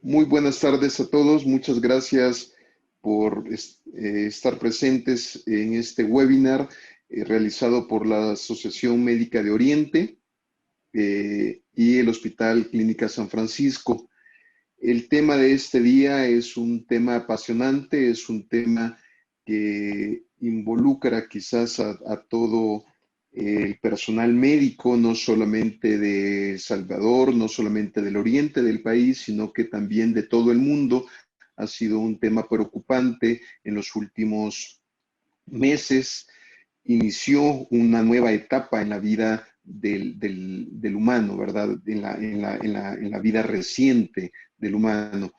Muy buenas tardes a todos. Muchas gracias por estar presentes en este webinar realizado por la Asociación Médica de Oriente y el Hospital Clínica San Francisco. El tema de este día es un tema apasionante, es un tema que involucra quizás a todo el personal médico, no solamente de El Salvador, no solamente del oriente del país, sino que también de todo el mundo. Ha sido un tema preocupante en los últimos meses. Inició una nueva etapa en la vida del humano, ¿verdad? En la vida reciente del humano.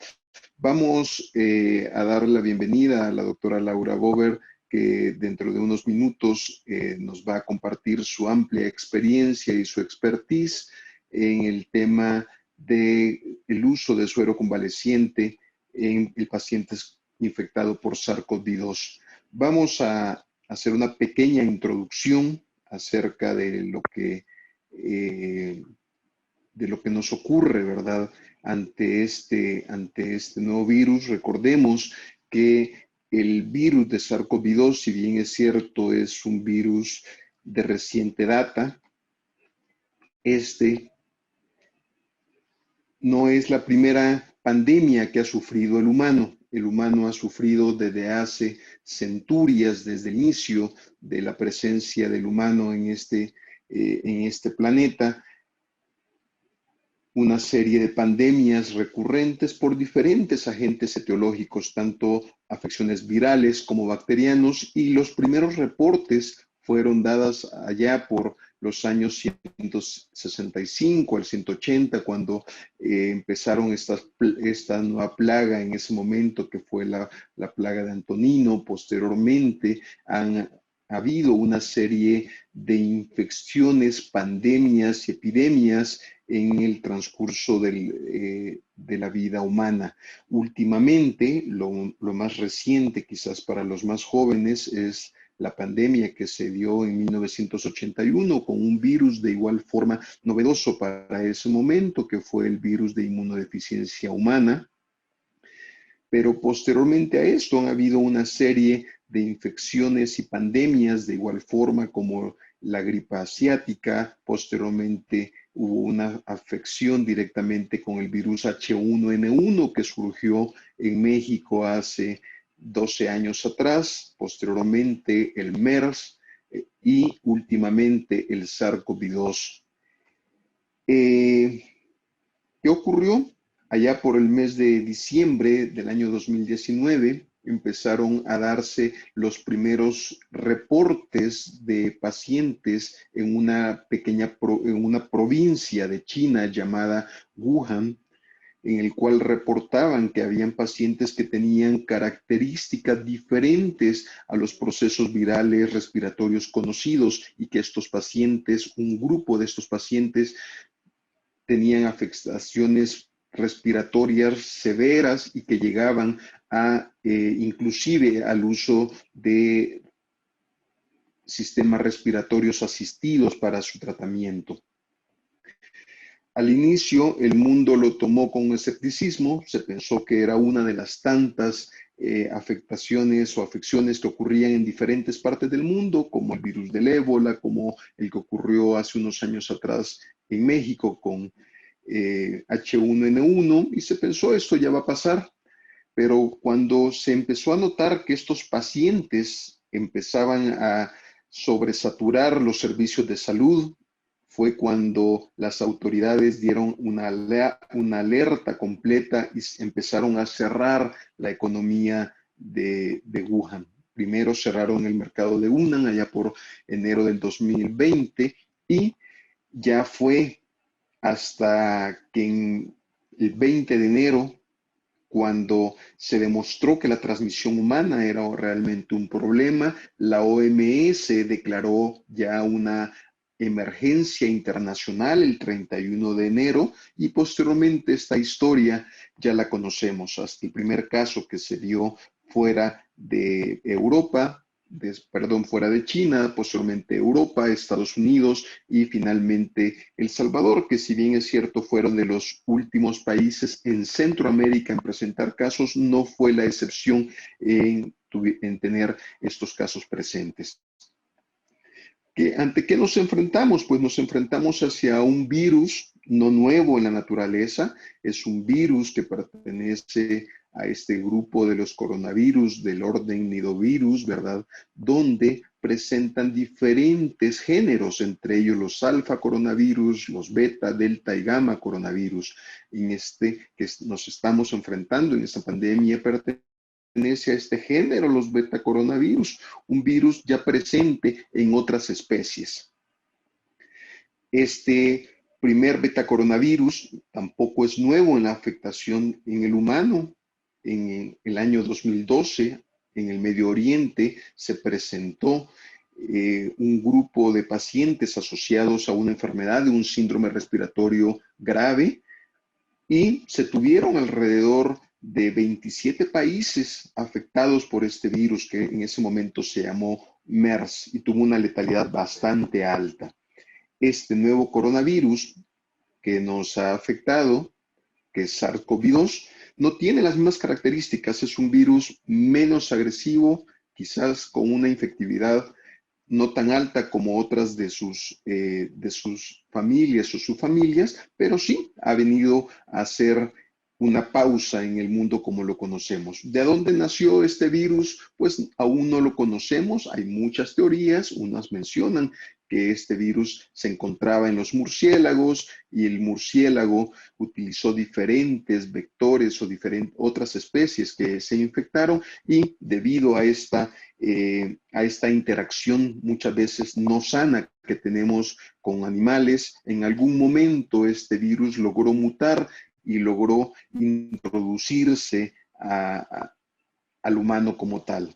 Vamos a dar la bienvenida a la doctora Laura Bober, que dentro de unos minutos nos va a compartir su amplia experiencia y su expertise en el tema del uso de suero convaleciente en el paciente infectado por SARS-CoV-2. Vamos a hacer una pequeña introducción acerca eh, de lo que nos ocurre, ¿verdad? Ante este nuevo virus. Recordemos que el virus de SARS-CoV-2, si bien es cierto, es un virus de reciente data, este no es la primera pandemia que ha sufrido el humano. El humano ha sufrido desde hace centurias, desde el inicio de la presencia del humano en este planeta, una serie de pandemias recurrentes por diferentes agentes etiológicos, tanto afecciones virales como bacterianos, y los primeros reportes fueron dados allá por los años 165 al 180, cuando empezaron esta nueva plaga en ese momento, que fue la plaga de Antonino. Posteriormente ha habido una serie de infecciones, pandemias y epidemias en el transcurso de la vida humana. Últimamente, lo más reciente quizás para los más jóvenes es la pandemia que se dio en 1981 con un virus de igual forma novedoso para ese momento, que fue el virus de inmunodeficiencia humana. Pero posteriormente a esto han habido una serie de infecciones y pandemias de igual forma, como la gripe asiática. Posteriormente hubo una afección directamente con el virus H1N1 que surgió en México hace 12 años atrás. Posteriormente el MERS y últimamente el SARS-CoV-2. ¿Qué ocurrió? Allá por el mes de diciembre del año 2019 empezaron a darse los primeros reportes de pacientes en en una provincia de China llamada Wuhan, en el cual reportaban que habían pacientes que tenían características diferentes a los procesos virales respiratorios conocidos, y que estos pacientes, un grupo de estos pacientes, tenían afectaciones respiratorias severas y que llegaban a inclusive al uso de sistemas respiratorios asistidos para su tratamiento. Al inicio el mundo lo tomó con escepticismo, se pensó que era una de las tantas afectaciones o afecciones que ocurrían en diferentes partes del mundo, como el virus del ébola, como el que ocurrió hace unos años atrás en México con H1N1, y se pensó esto ya va a pasar. Pero cuando se empezó a notar que estos pacientes empezaban a sobresaturar los servicios de salud, fue cuando las autoridades dieron una alerta completa y empezaron a cerrar la economía de Wuhan. Primero cerraron el mercado de Hunan allá por enero del 2020, y ya fue hasta que en el 20 de enero, cuando se demostró que la transmisión humana era realmente un problema, la OMS declaró ya una emergencia internacional el 31 de enero, y posteriormente esta historia ya la conocemos. Hasta el primer caso que se dio fuera de Europa fuera de China, posteriormente Europa, Estados Unidos y finalmente El Salvador, que si bien es cierto fueron de los últimos países en Centroamérica en presentar casos, no fue la excepción en tener estos casos presentes. ¿Ante qué nos enfrentamos? Pues nos enfrentamos hacia un virus no nuevo en la naturaleza, es un virus que pertenece a este grupo de los coronavirus del orden nidovirus, ¿verdad? Donde presentan diferentes géneros, entre ellos los alfa coronavirus, los beta, delta y gamma coronavirus. En este que nos estamos enfrentando en esta pandemia pertenece a este género, los betacoronavirus, un virus ya presente en otras especies. Este primer betacoronavirus tampoco es nuevo en la afectación en el humano. En el año 2012, en el Medio Oriente, se presentó un grupo de pacientes asociados a una enfermedad de un síndrome respiratorio grave y se tuvieron alrededor de 27 países afectados por este virus que en ese momento se llamó MERS y tuvo una letalidad bastante alta. Este nuevo coronavirus que nos ha afectado, que es SARS-CoV-2, no tiene las mismas características, es un virus menos agresivo, quizás con una infectividad no tan alta como otras de sus familias o subfamilias, pero sí ha venido a ser una pausa en el mundo como lo conocemos. ¿De dónde nació este virus? Pues aún no lo conocemos, hay muchas teorías, unas mencionan que este virus se encontraba en los murciélagos y el murciélago utilizó diferentes vectores o otras especies que se infectaron y debido a esta interacción muchas veces no sana que tenemos con animales, en algún momento este virus logró mutar y logró introducirse al humano como tal.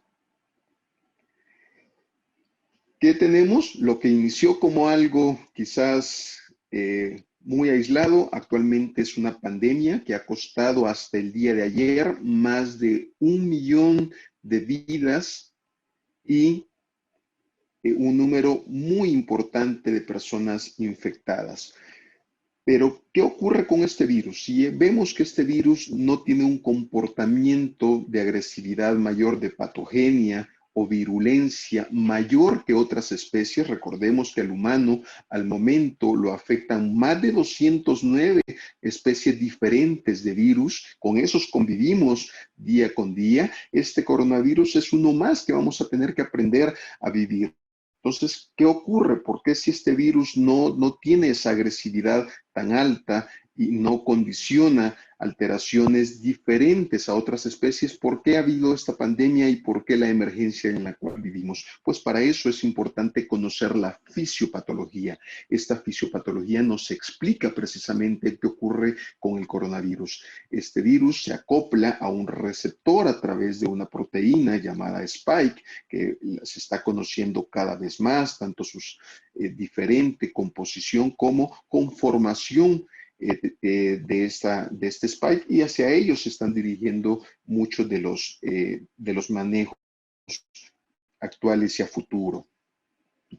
¿Qué tenemos? Lo que inició como algo quizás muy aislado, actualmente es una pandemia que ha costado hasta el día de ayer más de 1 millón de vidas y un número muy importante de personas infectadas. Pero, ¿qué ocurre con este virus? Si vemos que este virus no tiene un comportamiento de agresividad mayor, de patogenia o virulencia mayor que otras especies, recordemos que al humano al momento lo afectan más de 209 especies diferentes de virus, con esos convivimos día con día, este coronavirus es uno más que vamos a tener que aprender a vivir. Entonces, ¿qué ocurre? ¿Por qué si este virus no tiene esa agresividad tan alta y no condiciona alteraciones diferentes a otras especies? ¿Por qué ha habido esta pandemia y por qué la emergencia en la cual vivimos? Pues para eso es importante conocer la fisiopatología. Esta fisiopatología nos explica precisamente qué ocurre con el coronavirus. Este virus se acopla a un receptor a través de una proteína llamada Spike, que se está conociendo cada vez más, tanto su diferente composición como conformación de este spike, y hacia ellos se están dirigiendo muchos de los manejos actuales y a futuro.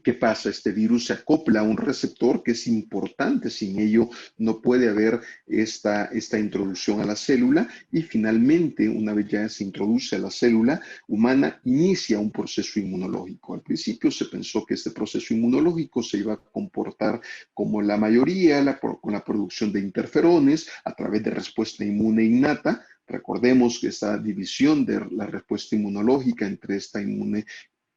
¿Qué pasa? Este virus se acopla a un receptor que es importante, sin ello no puede haber esta introducción a la célula y finalmente, una vez ya se introduce a la célula humana, inicia un proceso inmunológico. Al principio se pensó que este proceso inmunológico se iba a comportar como la mayoría, con la producción de interferones a través de respuesta inmune innata. Recordemos que esta división de la respuesta inmunológica entre esta inmune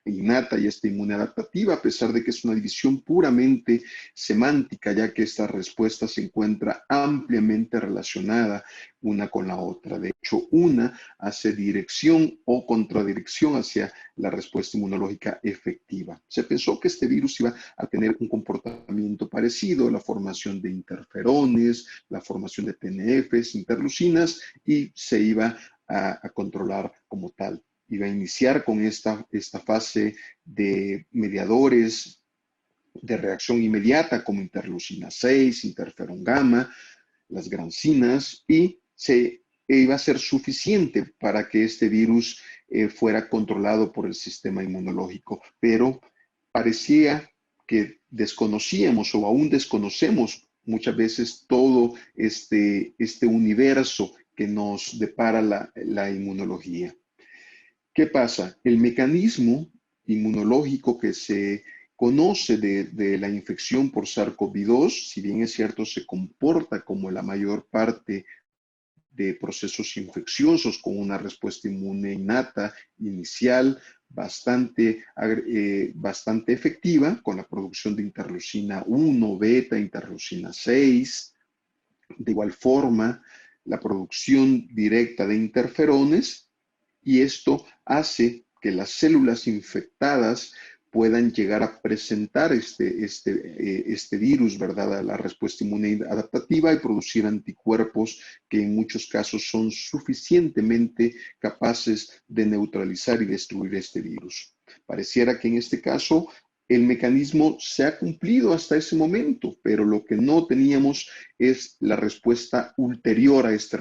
innata y esta inmune adaptativa, a pesar de que es una división puramente semántica, ya que esta respuesta se encuentra ampliamente relacionada una con la otra. De hecho, una hace dirección o contradirección hacia la respuesta inmunológica efectiva. Se pensó que este virus iba a tener un comportamiento parecido, la formación de interferones, la formación de TNFs, interleucinas, y se iba a controlar como tal. Iba a iniciar con esta fase de mediadores de reacción inmediata como interleucina 6, interferón gamma, las grancinas, y se iba a ser suficiente para que este virus fuera controlado por el sistema inmunológico. Pero parecía que desconocíamos o aún desconocemos muchas veces todo este universo que nos depara la inmunología. ¿Qué pasa? El mecanismo inmunológico que se conoce de la infección por SARS-CoV-2, si bien es cierto, se comporta como la mayor parte de procesos infecciosos con una respuesta inmune innata inicial bastante efectiva, con la producción de interleucina 1, beta, interleucina 6. De igual forma, la producción directa de interferones, y esto hace que las células infectadas puedan llegar a presentar este virus, ¿verdad?, a la respuesta inmune adaptativa y producir anticuerpos que en muchos casos son suficientemente capaces de neutralizar y destruir este virus. Pareciera que en este caso el mecanismo se ha cumplido hasta ese momento, pero lo que no teníamos es la respuesta ulterior a este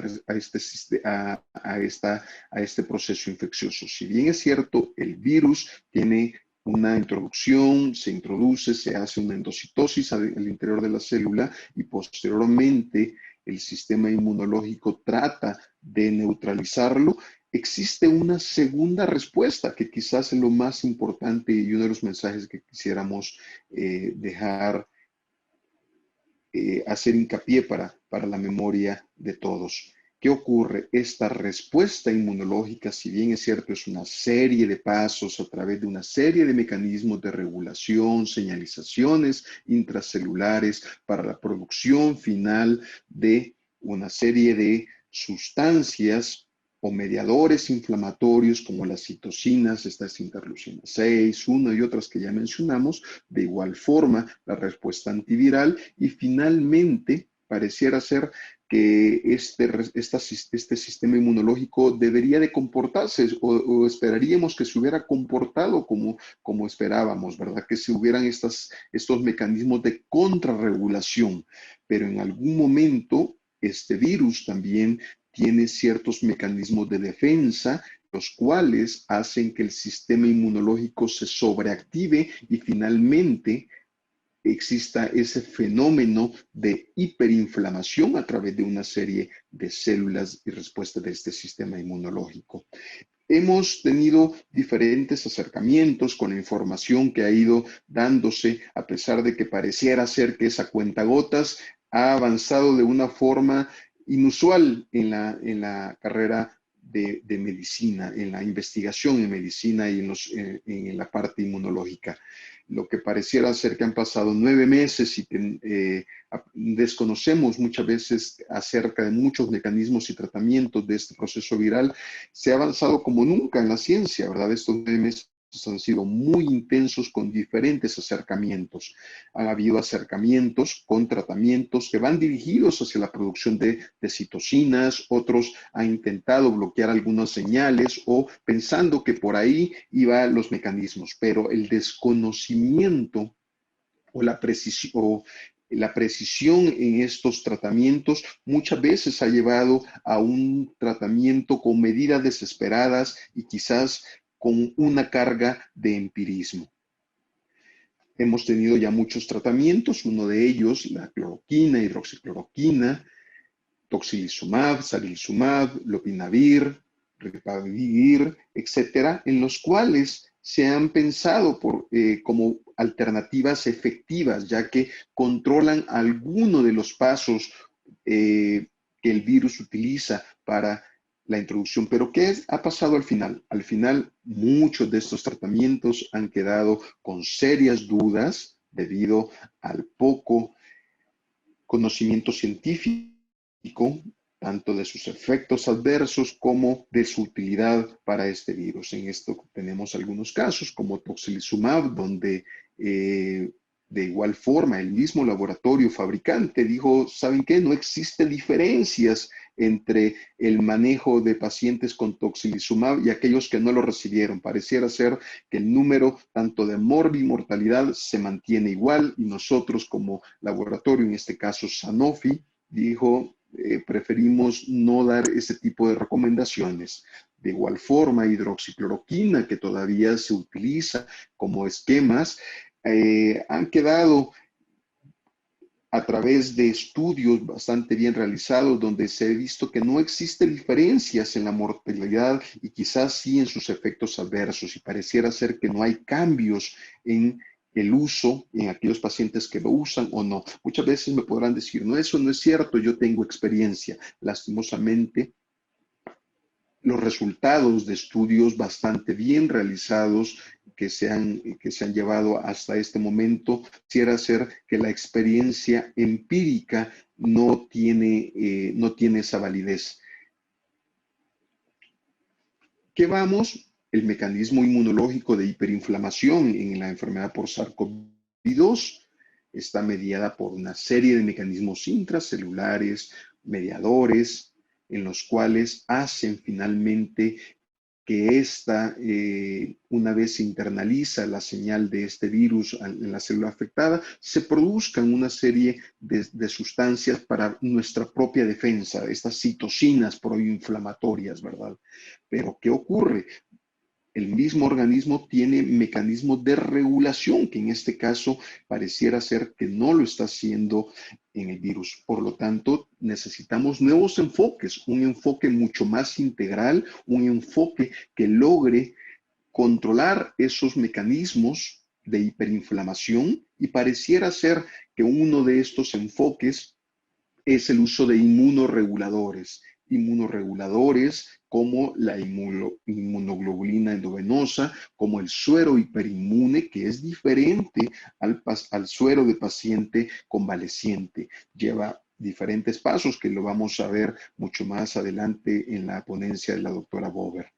proceso infeccioso. Si bien es cierto, el virus tiene una introducción, se introduce, se hace una endocitosis al interior de la célula y posteriormente el sistema inmunológico trata de neutralizarlo. Existe una segunda respuesta que quizás es lo más importante y uno de los mensajes que quisiéramos dejar, hacer hincapié para la memoria de todos. ¿Qué ocurre? Esta respuesta inmunológica, si bien es cierto, es una serie de pasos a través de una serie de mecanismos de regulación, señalizaciones intracelulares para la producción final de una serie de sustancias o mediadores inflamatorios como las citocinas, estas interleucina 6, 1 y otras que ya mencionamos, de igual forma la respuesta antiviral y finalmente pareciera ser que este sistema inmunológico debería de comportarse o esperaríamos que se hubiera comportado como esperábamos, ¿verdad? Que se hubieran estos mecanismos de contrarregulación, pero en algún momento este virus también tiene ciertos mecanismos de defensa, los cuales hacen que el sistema inmunológico se sobreactive y finalmente exista ese fenómeno de hiperinflamación a través de una serie de células y respuesta de este sistema inmunológico. Hemos tenido diferentes acercamientos con la información que ha ido dándose, a pesar de que pareciera ser que esa cuentagotas ha avanzado de una forma inusual en la carrera de medicina, en la investigación en medicina y en la parte inmunológica. Lo que pareciera ser que han pasado 9 meses y que desconocemos muchas veces acerca de muchos mecanismos y tratamientos de este proceso viral, se ha avanzado como nunca en la ciencia, ¿verdad? Estos 9 meses han sido muy intensos con diferentes acercamientos. Han habido acercamientos con tratamientos que van dirigidos hacia la producción de citocinas, otros han intentado bloquear algunas señales o pensando que por ahí iban los mecanismos, pero el desconocimiento o la precisión en estos tratamientos muchas veces ha llevado a un tratamiento con medidas desesperadas y quizás con una carga de empirismo. Hemos tenido ya muchos tratamientos, uno de ellos la cloroquina, hidroxicloroquina, tocilizumab, sarilizumab, lopinavir, ribavirir, etcétera, en los cuales se han pensado como alternativas efectivas, ya que controlan alguno de los pasos que el virus utiliza para la introducción. Pero ¿qué ha pasado al final? Al final, muchos de estos tratamientos han quedado con serias dudas debido al poco conocimiento científico, tanto de sus efectos adversos como de su utilidad para este virus. En esto tenemos algunos casos como tocilizumab, donde de igual forma el mismo laboratorio fabricante dijo, ¿saben qué? No existen diferencias entre el manejo de pacientes con tocilizumab y aquellos que no lo recibieron. Pareciera ser que el número tanto de mortalidad se mantiene igual y nosotros como laboratorio, en este caso Sanofi, dijo, preferimos no dar ese tipo de recomendaciones. De igual forma, hidroxicloroquina, que todavía se utiliza como esquemas, han quedado a través de estudios bastante bien realizados, donde se ha visto que no existen diferencias en la mortalidad y quizás sí en sus efectos adversos, y pareciera ser que no hay cambios en el uso en aquellos pacientes que lo usan o no. Muchas veces me podrán decir, no, eso no es cierto, yo tengo experiencia. Lastimosamente, los resultados de estudios bastante bien realizados que se han llevado hasta este momento, quisiera ser que la experiencia empírica no tiene esa validez. ¿Qué vamos? El mecanismo inmunológico de hiperinflamación en la enfermedad por SARS-CoV-2 está mediada por una serie de mecanismos intracelulares, mediadores, en los cuales hacen finalmente que una vez se internaliza la señal de este virus en la célula afectada, se produzcan una serie de sustancias para nuestra propia defensa, estas citocinas proinflamatorias, ¿verdad? Pero, ¿qué ocurre? El mismo organismo tiene mecanismos de regulación, que en este caso pareciera ser que no lo está haciendo en el virus. Por lo tanto, necesitamos nuevos enfoques, un enfoque mucho más integral, un enfoque que logre controlar esos mecanismos de hiperinflamación, y pareciera ser que uno de estos enfoques es el uso de inmunoreguladores como la inmunoglobulina endovenosa, como el suero hiperinmune, que es diferente al suero de paciente convaleciente. Lleva diferentes pasos que lo vamos a ver mucho más adelante en la ponencia de la doctora Bober.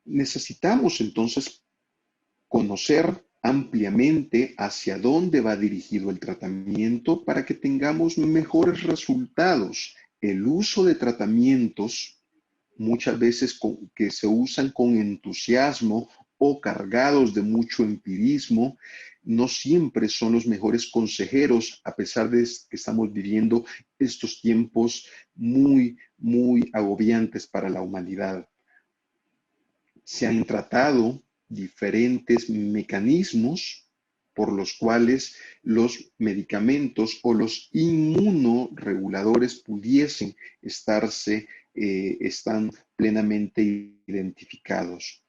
Necesitamos entonces conocer ampliamente hacia dónde va dirigido el tratamiento para que tengamos mejores resultados. El uso de tratamientos, muchas veces que se usan con entusiasmo o cargados de mucho empirismo, no siempre son los mejores consejeros, a pesar de que estamos viviendo estos tiempos muy agobiantes para la humanidad. Se han tratado diferentes mecanismos por los cuales los medicamentos o los inmunoreguladores pudiesen están plenamente identificados.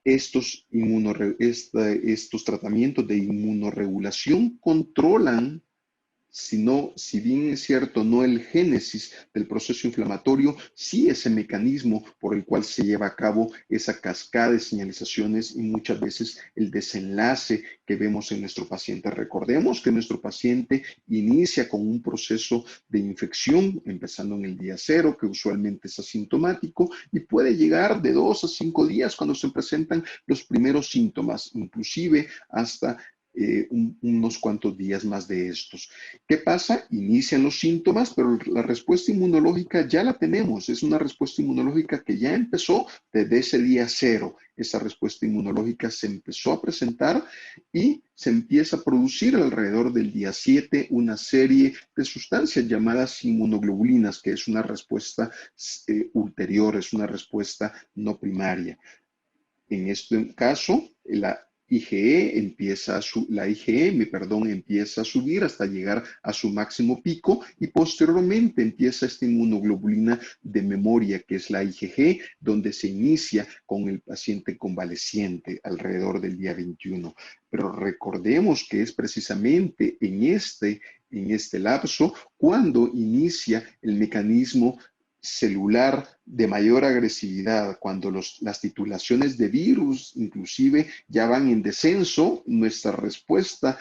Estos tratamientos de inmunoregulación controlan, si bien es cierto, no el génesis del proceso inflamatorio, sí ese mecanismo por el cual se lleva a cabo esa cascada de señalizaciones y muchas veces el desenlace que vemos en nuestro paciente. Recordemos que nuestro paciente inicia con un proceso de infección, empezando en el día 0, que usualmente es asintomático, y puede llegar de 2 a 5 días cuando se presentan los primeros síntomas, inclusive hasta unos cuantos días más de estos. ¿Qué pasa? Inician los síntomas, pero la respuesta inmunológica ya la tenemos. Es una respuesta inmunológica que ya empezó desde ese día 0. Esa respuesta inmunológica se empezó a presentar y se empieza a producir alrededor del día 7 una serie de sustancias llamadas inmunoglobulinas, que es una respuesta ulterior, es una respuesta no primaria. En este caso, la IgM, empieza a subir hasta llegar a su máximo pico, y posteriormente empieza esta inmunoglobulina de memoria, que es la IgG, donde se inicia con el paciente convaleciente alrededor del día 21. Pero recordemos que es precisamente en este lapso cuando inicia el mecanismo celular de mayor agresividad, cuando las titulaciones de virus inclusive ya van en descenso. Nuestra respuesta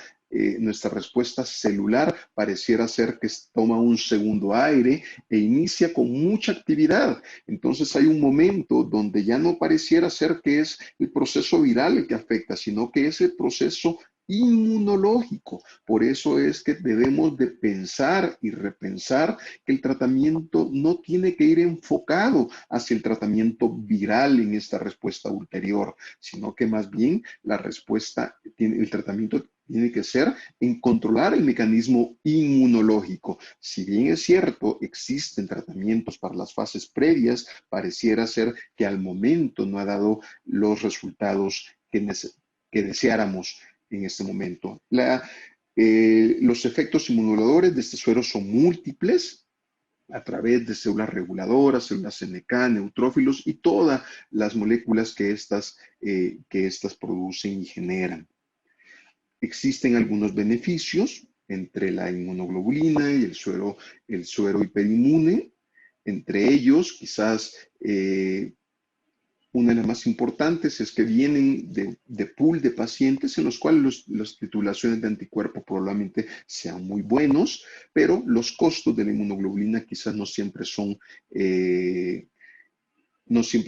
celular pareciera ser que toma un segundo aire e inicia con mucha actividad. Entonces hay un momento donde ya no pareciera ser que es el proceso viral el que afecta, sino que es el proceso inmunológico. Por eso es que debemos de pensar y repensar que el tratamiento no tiene que ir enfocado hacia el tratamiento viral en esta respuesta ulterior, sino que más bien el tratamiento tiene que ser en controlar el mecanismo inmunológico. Si bien es cierto, existen tratamientos para las fases previas, pareciera ser que al momento no ha dado los resultados que deseáramos en este momento. Los efectos inmunoduladores de este suero son múltiples a través de células reguladoras, células NK, neutrófilos y todas las moléculas que estas producen y generan. Existen algunos beneficios entre la inmunoglobulina y el suero hiperinmune. Entre ellos, quizás una de las más importantes es que vienen de pool de pacientes en los cuales las titulaciones de anticuerpos probablemente sean muy buenos, pero los costos de la inmunoglobulina quizás no siempre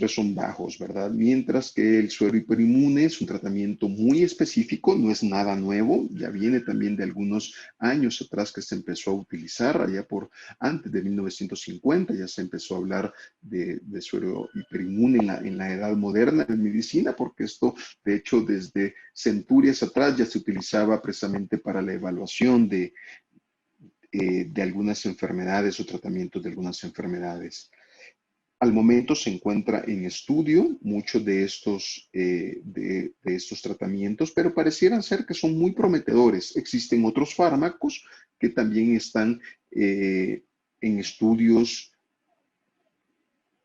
son bajos, ¿verdad? Mientras que el suero hiperinmune es un tratamiento muy específico, no es nada nuevo, ya viene también de algunos años atrás que se empezó a utilizar, allá por antes de 1950 ya se empezó a hablar de suero hiperinmune en la edad moderna de medicina, porque esto, de hecho, desde centurias atrás ya se utilizaba precisamente para la evaluación de algunas enfermedades o tratamientos de algunas enfermedades. Al momento se encuentra en estudio muchos de estos tratamientos, pero parecieran ser que son muy prometedores. Existen otros fármacos que también están en estudios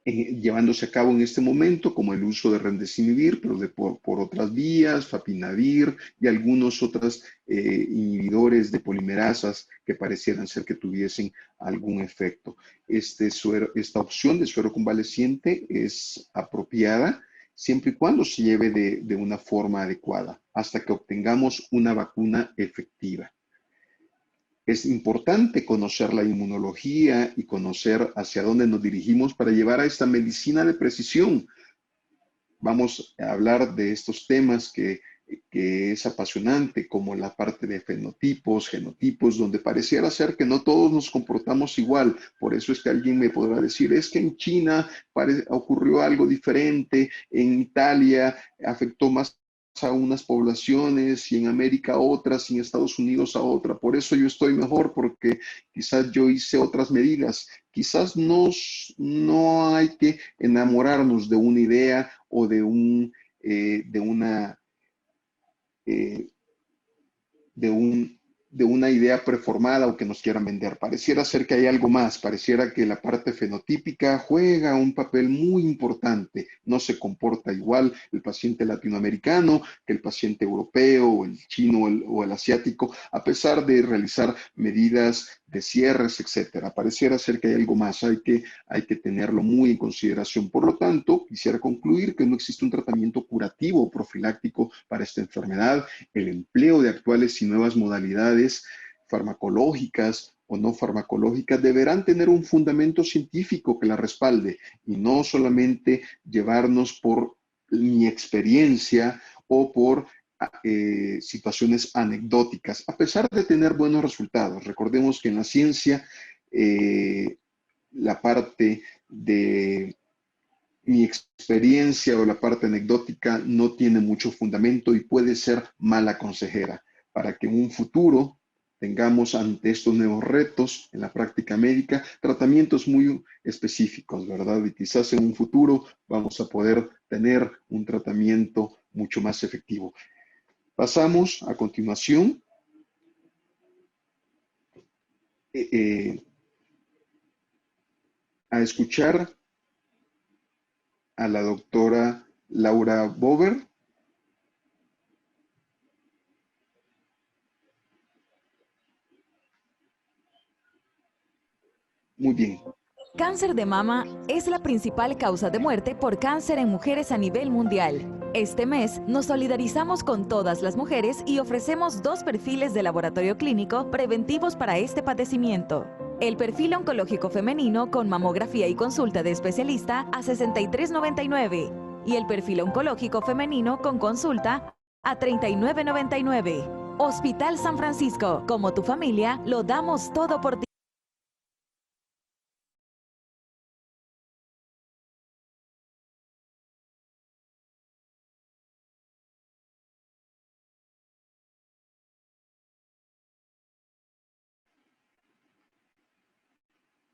llevándose a cabo en este momento, como el uso de remdesivir, pero por otras vías, fapinavir y algunos otros inhibidores de polimerasas que parecieran ser que tuviesen algún efecto. Esta opción de suero convaleciente es apropiada siempre y cuando se lleve de una forma adecuada, hasta que obtengamos una vacuna efectiva. Es importante conocer la inmunología y conocer hacia dónde nos dirigimos para llevar a esta medicina de precisión. Vamos a hablar de estos temas que es apasionante, como la parte de fenotipos, genotipos, donde pareciera ser que no todos nos comportamos igual. Por eso es que alguien me podrá decir, es que en China ocurrió algo diferente, en Italia afectó más a unas poblaciones y en América a otras y en Estados Unidos a otra. Por eso yo estoy mejor porque quizás yo hice otras medidas. Quizás no hay que enamorarnos de una idea o de una eh, de, un, de una idea preformada o que nos quieran vender. Pareciera ser que hay algo más, pareciera que la parte fenotípica juega un papel muy importante, no se comporta igual el paciente latinoamericano que el paciente europeo o el chino o el asiático, a pesar de realizar medidas de cierres, etcétera. Pareciera ser que hay algo más, hay que tenerlo muy en consideración. Por lo tanto, quisiera concluir que no existe un tratamiento curativo o profiláctico para esta enfermedad. El empleo de actuales y nuevas modalidades farmacológicas o no farmacológicas deberán tener un fundamento científico que la respalde y no solamente llevarnos por mi experiencia o por situaciones anecdóticas, a pesar de tener buenos resultados. Recordemos que en la ciencia la parte de mi experiencia o la parte anecdótica no tiene mucho fundamento y puede ser mala consejera para que en un futuro tengamos ante estos nuevos retos en la práctica médica tratamientos muy específicos, ¿verdad? Y quizás en un futuro vamos a poder tener un tratamiento mucho más efectivo. Pasamos a continuación a escuchar a la doctora Laura Bober. Muy bien. Cáncer de mama es la principal causa de muerte por cáncer en mujeres a nivel mundial. Este mes nos solidarizamos con todas las mujeres y ofrecemos 2 perfiles de laboratorio clínico preventivos para este padecimiento. El perfil oncológico femenino con mamografía y consulta de especialista a $63.99 y el perfil oncológico femenino con consulta a $39.99. Hospital San Francisco, como tu familia, lo damos todo por ti.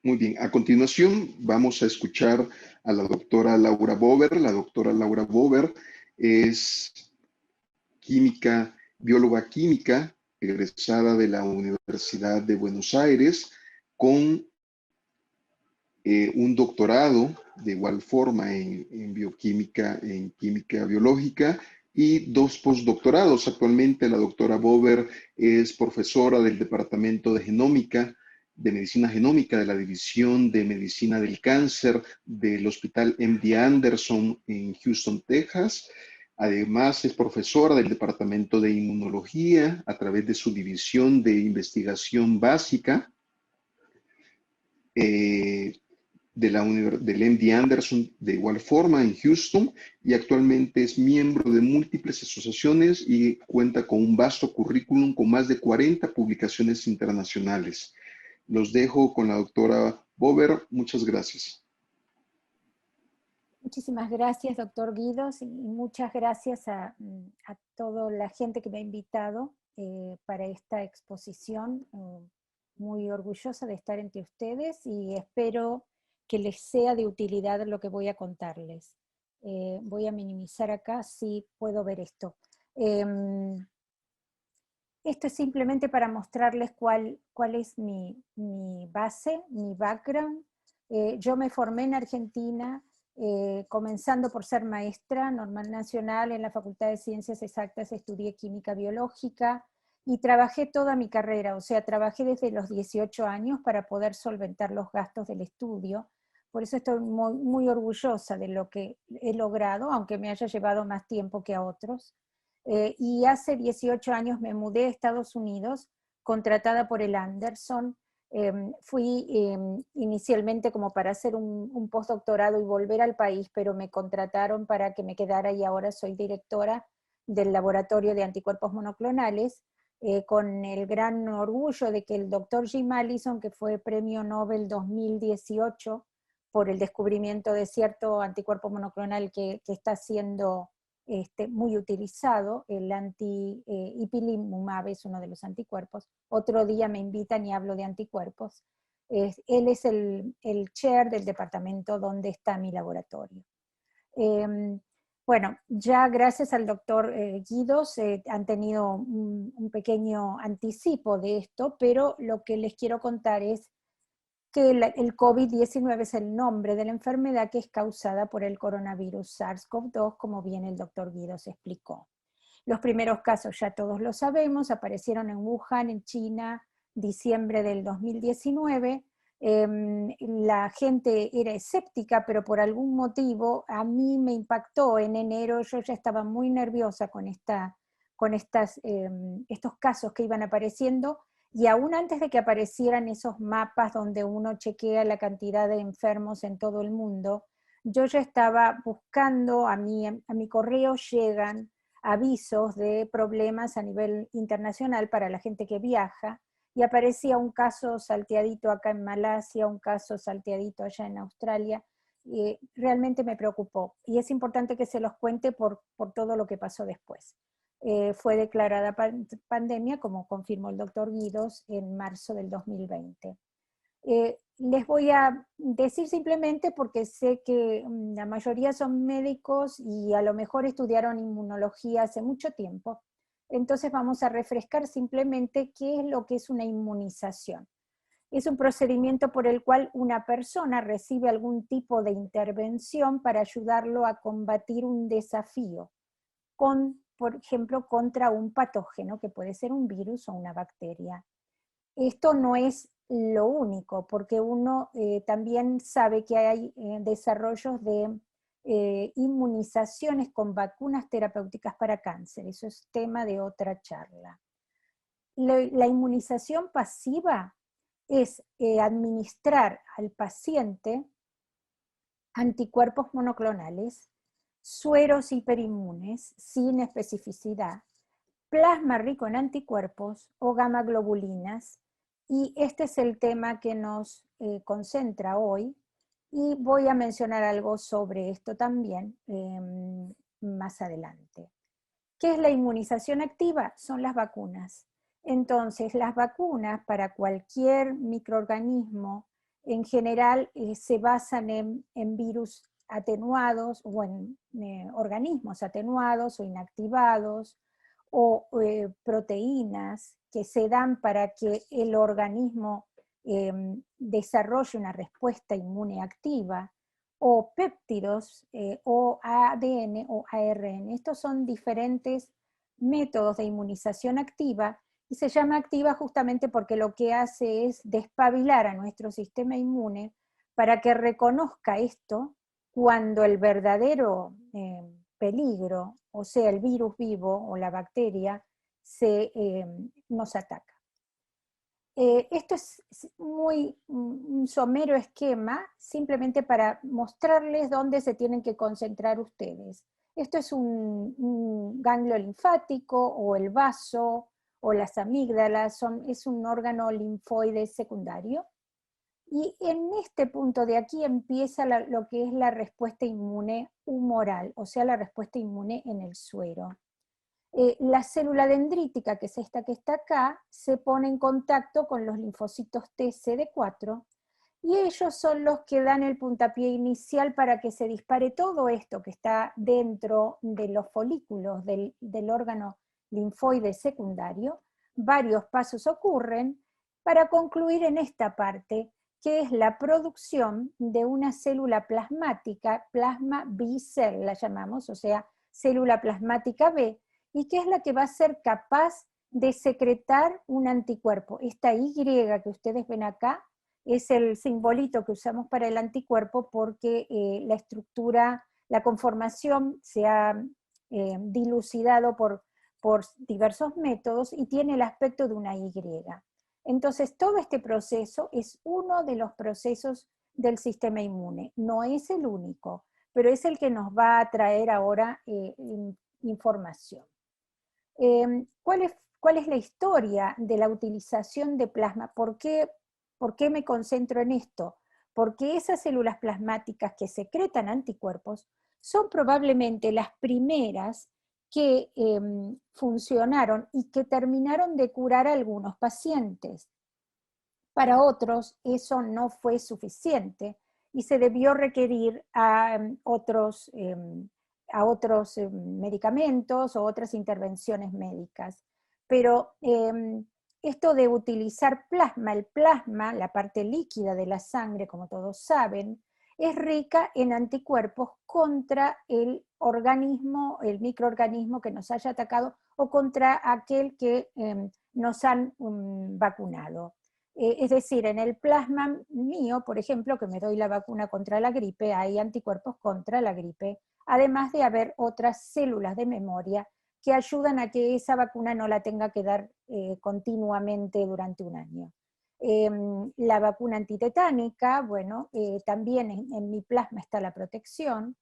Muy bien, a continuación vamos a escuchar a la doctora Laura Bober. La doctora Laura Bober es bióloga química, egresada de la Universidad de Buenos Aires, con un doctorado de igual forma en bioquímica, en química biológica, y dos postdoctorados. Actualmente la doctora Bober es profesora del Departamento de Genómica, de Medicina Genómica de la División de Medicina del Cáncer del Hospital MD Anderson en Houston, Texas. Además, es profesora del Departamento de Inmunología a través de su división de investigación básica del MD Anderson de igual forma en Houston, y actualmente es miembro de múltiples asociaciones y cuenta con un vasto currículum con más de 40 publicaciones internacionales. Los dejo con la doctora Bober. Muchas gracias. Muchísimas gracias, doctor Guidos, y muchas gracias a toda la gente que me ha invitado para esta exposición. Muy orgullosa de estar entre ustedes y espero que les sea de utilidad lo que voy a contarles. Voy a minimizar acá si puedo ver esto. Esto es simplemente para mostrarles cuál es mi base, mi background. Yo me formé en Argentina, comenzando por ser maestra normal nacional en la Facultad de Ciencias Exactas, estudié química biológica y trabajé toda mi carrera, o sea, trabajé desde los 18 años para poder solventar los gastos del estudio. Por eso estoy muy, muy orgullosa de lo que he logrado, aunque me haya llevado más tiempo que a otros. Y hace 18 años me mudé a Estados Unidos, contratada por el Anderson. Fui inicialmente como para hacer un postdoctorado y volver al país, pero me contrataron para que me quedara y ahora soy directora del Laboratorio de Anticuerpos Monoclonales, con el gran orgullo de que el doctor Jim Allison, que fue premio Nobel 2018 por el descubrimiento de cierto anticuerpo monoclonal que está siendo muy utilizado, el ipilimumab es uno de los anticuerpos. Otro día me invitan y hablo de anticuerpos. Él es el chair del departamento donde está mi laboratorio. Bueno, ya gracias al doctor Guidos han tenido un pequeño anticipo de esto, pero lo que les quiero contar es que el COVID-19 es el nombre de la enfermedad que es causada por el coronavirus SARS-CoV-2, como bien el doctor Guidos explicó. Los primeros casos ya todos lo sabemos, aparecieron en Wuhan, en China, diciembre del 2019. La gente era escéptica, pero por algún motivo a mí me impactó en enero. Yo ya estaba muy nerviosa con estos casos que iban apareciendo, y aún antes de que aparecieran esos mapas donde uno chequea la cantidad de enfermos en todo el mundo, yo ya estaba buscando, a mi correo llegan avisos de problemas a nivel internacional para la gente que viaja, y aparecía un caso salteadito acá en Malasia, un caso salteadito allá en Australia, y realmente me preocupó. Y es importante que se los cuente por todo lo que pasó después. Fue declarada pandemia, como confirmó el doctor Guidos, en marzo del 2020. Les voy a decir simplemente porque sé que la mayoría son médicos y a lo mejor estudiaron inmunología hace mucho tiempo. Entonces vamos a refrescar simplemente qué es lo que es una inmunización. Es un procedimiento por el cual una persona recibe algún tipo de intervención para ayudarlo a combatir un desafío, por ejemplo, contra un patógeno que puede ser un virus o una bacteria. Esto no es lo único, porque uno también sabe que hay desarrollos de inmunizaciones con vacunas terapéuticas para cáncer. Eso es tema de otra charla. La inmunización pasiva es administrar al paciente anticuerpos monoclonales, sueros hiperinmunes sin especificidad, plasma rico en anticuerpos o gamma globulinas, y este es el tema que nos concentra hoy, y voy a mencionar algo sobre esto también más adelante. ¿Qué es la inmunización activa? Son las vacunas. Entonces, las vacunas para cualquier microorganismo en general se basan en virus atenuados o en organismos atenuados o inactivados o proteínas que se dan para que el organismo desarrolle una respuesta inmune activa, o péptidos o ADN o ARN. Estos son diferentes métodos de inmunización activa y se llama activa justamente porque lo que hace es despabilar a nuestro sistema inmune para que reconozca esto cuando el verdadero peligro, o sea, el virus vivo o la bacteria, nos ataca. Esto es un somero esquema, simplemente para mostrarles dónde se tienen que concentrar ustedes. Esto es un ganglio linfático, o el vaso, o las amígdalas, es un órgano linfoide secundario. Y en este punto de aquí empieza lo que es la respuesta inmune humoral, o sea, la respuesta inmune en el suero. La célula dendrítica, que es esta que está acá, se pone en contacto con los linfocitos TCD4 y ellos son los que dan el puntapié inicial para que se dispare todo esto que está dentro de los folículos del órgano linfoide secundario. Varios pasos ocurren para concluir en esta parte, que es la producción de una célula plasmática, plasma B-cell la llamamos, o sea, célula plasmática B, y que es la que va a ser capaz de secretar un anticuerpo. Esta Y que ustedes ven acá es el simbolito que usamos para el anticuerpo porque la estructura, la conformación se ha dilucidado por diversos métodos y tiene el aspecto de una Y. Entonces, todo este proceso es uno de los procesos del sistema inmune. No es el único, pero es el que nos va a traer ahora información. ¿Cuál es la historia de la utilización de plasma? ¿Por qué me concentro en esto? Porque esas células plasmáticas que secretan anticuerpos son probablemente las primeras que funcionaron y que terminaron de curar a algunos pacientes. Para otros eso no fue suficiente y se debió requerir a otros medicamentos o otras intervenciones médicas. Pero esto de utilizar plasma, el plasma, la parte líquida de la sangre, como todos saben, es rica en anticuerpos contra el organismo, el microorganismo que nos haya atacado o contra aquel que nos han vacunado. Es decir, en el plasma mío, por ejemplo, que me doy la vacuna contra la gripe, hay anticuerpos contra la gripe, además de haber otras células de memoria que ayudan a que esa vacuna no la tenga que dar continuamente durante un año. La vacuna antitetánica, bueno, también en mi plasma está la protección.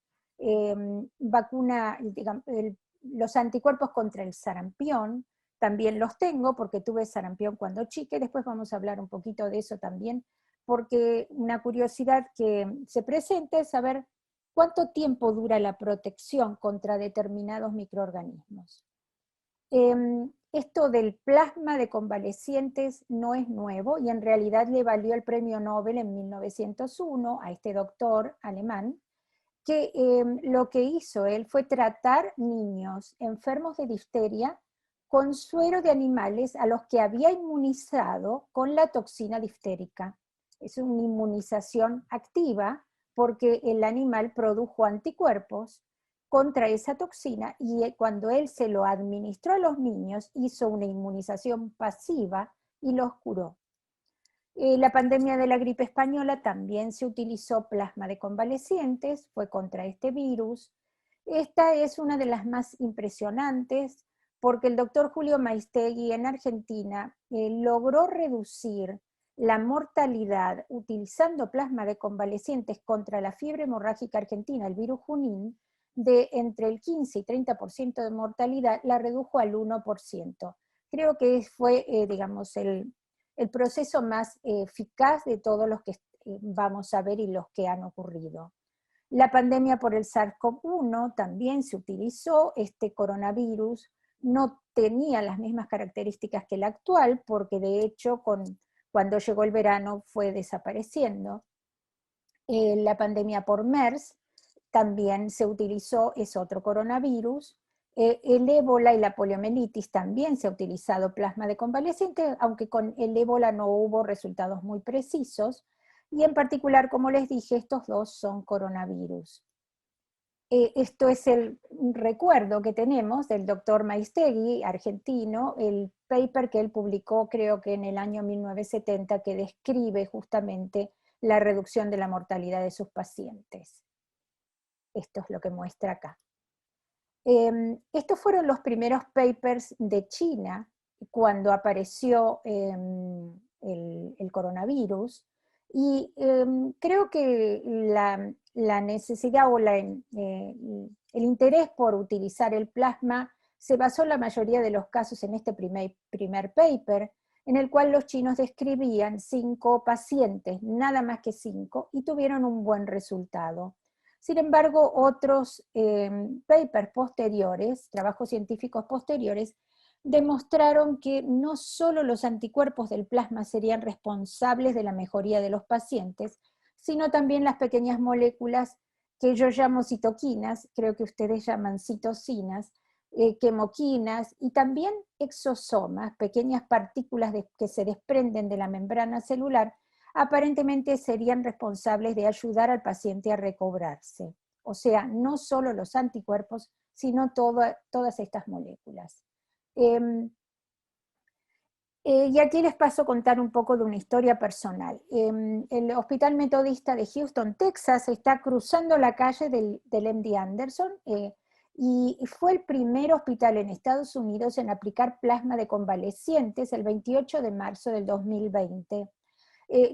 Los anticuerpos contra el sarampión, también los tengo porque tuve sarampión cuando chica, y después vamos a hablar un poquito de eso también, porque una curiosidad que se presenta es saber cuánto tiempo dura la protección contra determinados microorganismos. Esto del plasma de convalecientes no es nuevo y en realidad le valió el premio Nobel en 1901 a este doctor alemán, que lo que hizo él fue tratar niños enfermos de difteria con suero de animales a los que había inmunizado con la toxina diftérica. Es una inmunización activa porque el animal produjo anticuerpos contra esa toxina y cuando él se lo administró a los niños hizo una inmunización pasiva y los curó. La pandemia de la gripe española también se utilizó plasma de convalecientes, fue contra este virus. Esta es una de las más impresionantes porque el doctor Julio Maistegui en Argentina logró reducir la mortalidad utilizando plasma de convalecientes contra la fiebre hemorrágica argentina, el virus Junín, de entre el 15 y 30% de mortalidad, la redujo al 1%. Creo que fue, digamos, el proceso más eficaz de todos los que vamos a ver y los que han ocurrido. La pandemia por el SARS-CoV-1 también se utilizó. Este coronavirus no tenía las mismas características que el actual, porque de hecho con cuando llegó el verano fue desapareciendo. La pandemia por MERS también se utilizó, es otro coronavirus. El ébola y la poliomielitis también se ha utilizado plasma de convaleciente, aunque con el ébola no hubo resultados muy precisos. Y en particular, como les dije, estos dos son coronavirus. Esto es el recuerdo que tenemos del doctor Maistegui, argentino, el paper que él publicó creo que en el año 1970 que describe justamente la reducción de la mortalidad de sus pacientes. Esto es lo que muestra acá. Estos fueron los primeros papers de China cuando apareció el coronavirus, y creo que la necesidad o el interés por utilizar el plasma se basó en la mayoría de los casos en este primer paper, en el cual los chinos describían 5 pacientes, nada más que 5, y tuvieron un buen resultado. Sin embargo, otros papers posteriores, trabajos científicos posteriores, demostraron que no solo los anticuerpos del plasma serían responsables de la mejoría de los pacientes, sino también las pequeñas moléculas que yo llamo citoquinas, creo que ustedes llaman citocinas, quemoquinas, y también exosomas, pequeñas partículas que se desprenden de la membrana celular, aparentemente serían responsables de ayudar al paciente a recobrarse. O sea, no solo los anticuerpos, sino todas estas moléculas. Y aquí les paso a contar un poco de una historia personal. El Hospital Metodista de Houston, Texas, está cruzando la calle del MD Anderson, y fue el primer hospital en Estados Unidos en aplicar plasma de convalecientes el 28 de marzo del 2020.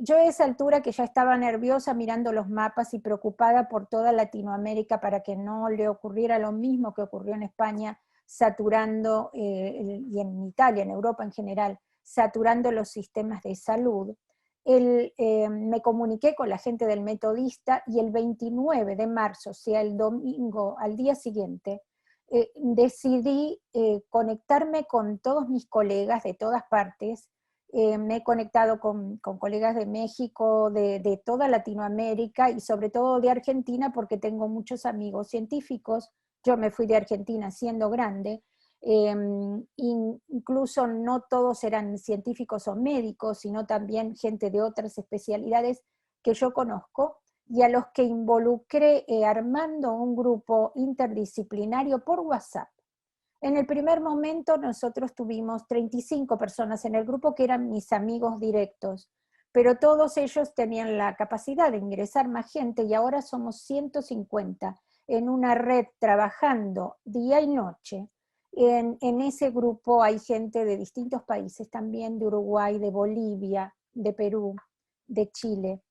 Yo a esa altura que ya estaba nerviosa mirando los mapas y preocupada por toda Latinoamérica para que no le ocurriera lo mismo que ocurrió en España, saturando, y en Italia, en Europa en general, saturando los sistemas de salud, me comuniqué con la gente del Metodista y el 29 de marzo, o sea, el domingo, al día siguiente, decidí conectarme con todos mis colegas de todas partes. Me he conectado con colegas de México, de toda Latinoamérica y sobre todo de Argentina, porque tengo muchos amigos científicos. Yo me fui de Argentina siendo grande, incluso no todos eran científicos o médicos, sino también gente de otras especialidades que yo conozco y a los que involucré armando un grupo interdisciplinario por WhatsApp. En el primer momento nosotros tuvimos 35 personas en el grupo que eran mis amigos directos, pero todos ellos tenían la capacidad de ingresar más gente y ahora somos 150 en una red trabajando día y noche. En ese grupo hay gente de distintos países también, de Uruguay, de Bolivia, de Perú, de Chile,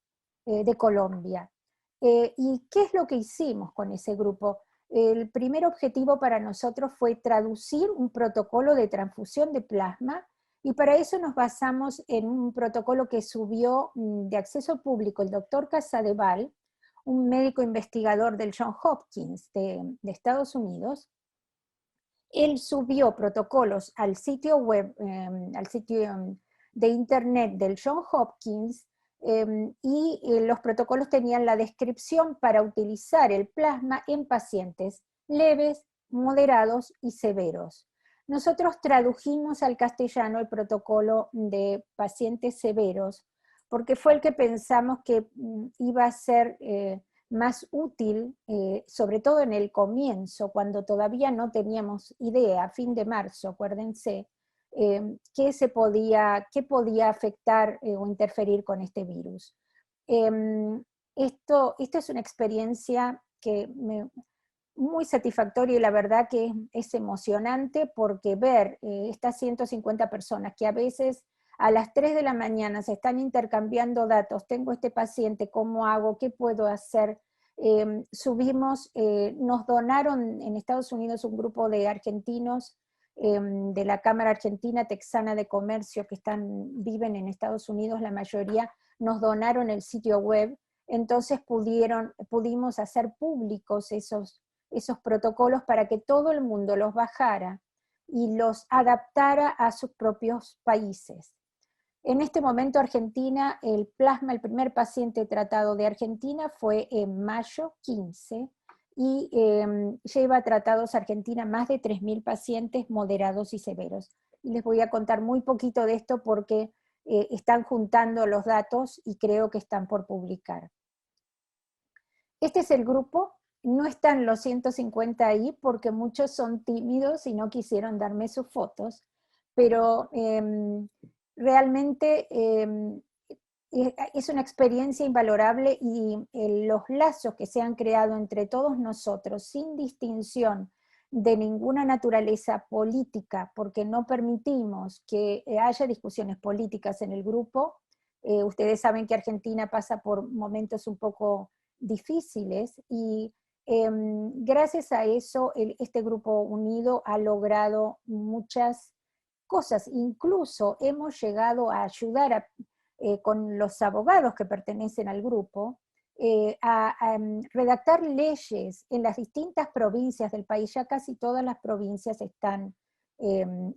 de Colombia. ¿Y qué es lo que hicimos con ese grupo? El primer objetivo para nosotros fue traducir un protocolo de transfusión de plasma, y para eso nos basamos en un protocolo que subió de acceso público el doctor Casadeval, un médico investigador del Johns Hopkins de Estados Unidos. Él subió protocolos al sitio web, al sitio de internet del Johns Hopkins, y los protocolos tenían la descripción para utilizar el plasma en pacientes leves, moderados y severos. Nosotros tradujimos al castellano el protocolo de pacientes severos, porque fue el que pensamos que iba a ser más útil, sobre todo en el comienzo, cuando todavía no teníamos idea, a fin de marzo, acuérdense, qué podía afectar o interferir con este virus. Esto es una experiencia muy satisfactoria, y la verdad que es emocionante, porque ver estas 150 personas que a veces a las 3 de la mañana se están intercambiando datos, tengo este paciente, ¿cómo hago? ¿Qué puedo hacer? Nos donaron en Estados Unidos un grupo de argentinos de la Cámara Argentina Texana de Comercio que viven en Estados Unidos, la mayoría nos donaron el sitio web, entonces pudimos hacer públicos esos protocolos para que todo el mundo los bajara y los adaptara a sus propios países. En este momento Argentina, el plasma, el primer paciente tratado de Argentina fue en mayo 15 y lleva tratados Argentina más de 3.000 pacientes moderados y severos. Y les voy a contar muy poquito de esto porque están juntando los datos y creo que están por publicar. Este es el grupo, no están los 150 ahí porque muchos son tímidos y no quisieron darme sus fotos, pero realmente es una experiencia invalorable y los lazos que se han creado entre todos nosotros, sin distinción de ninguna naturaleza política, porque no permitimos que haya discusiones políticas en el grupo. Ustedes saben que Argentina pasa por momentos un poco difíciles y gracias a eso este grupo unido ha logrado muchas cosas. Incluso hemos llegado a ayudar con los abogados que pertenecen al grupo a redactar leyes en las distintas provincias del país. Ya casi todas las provincias están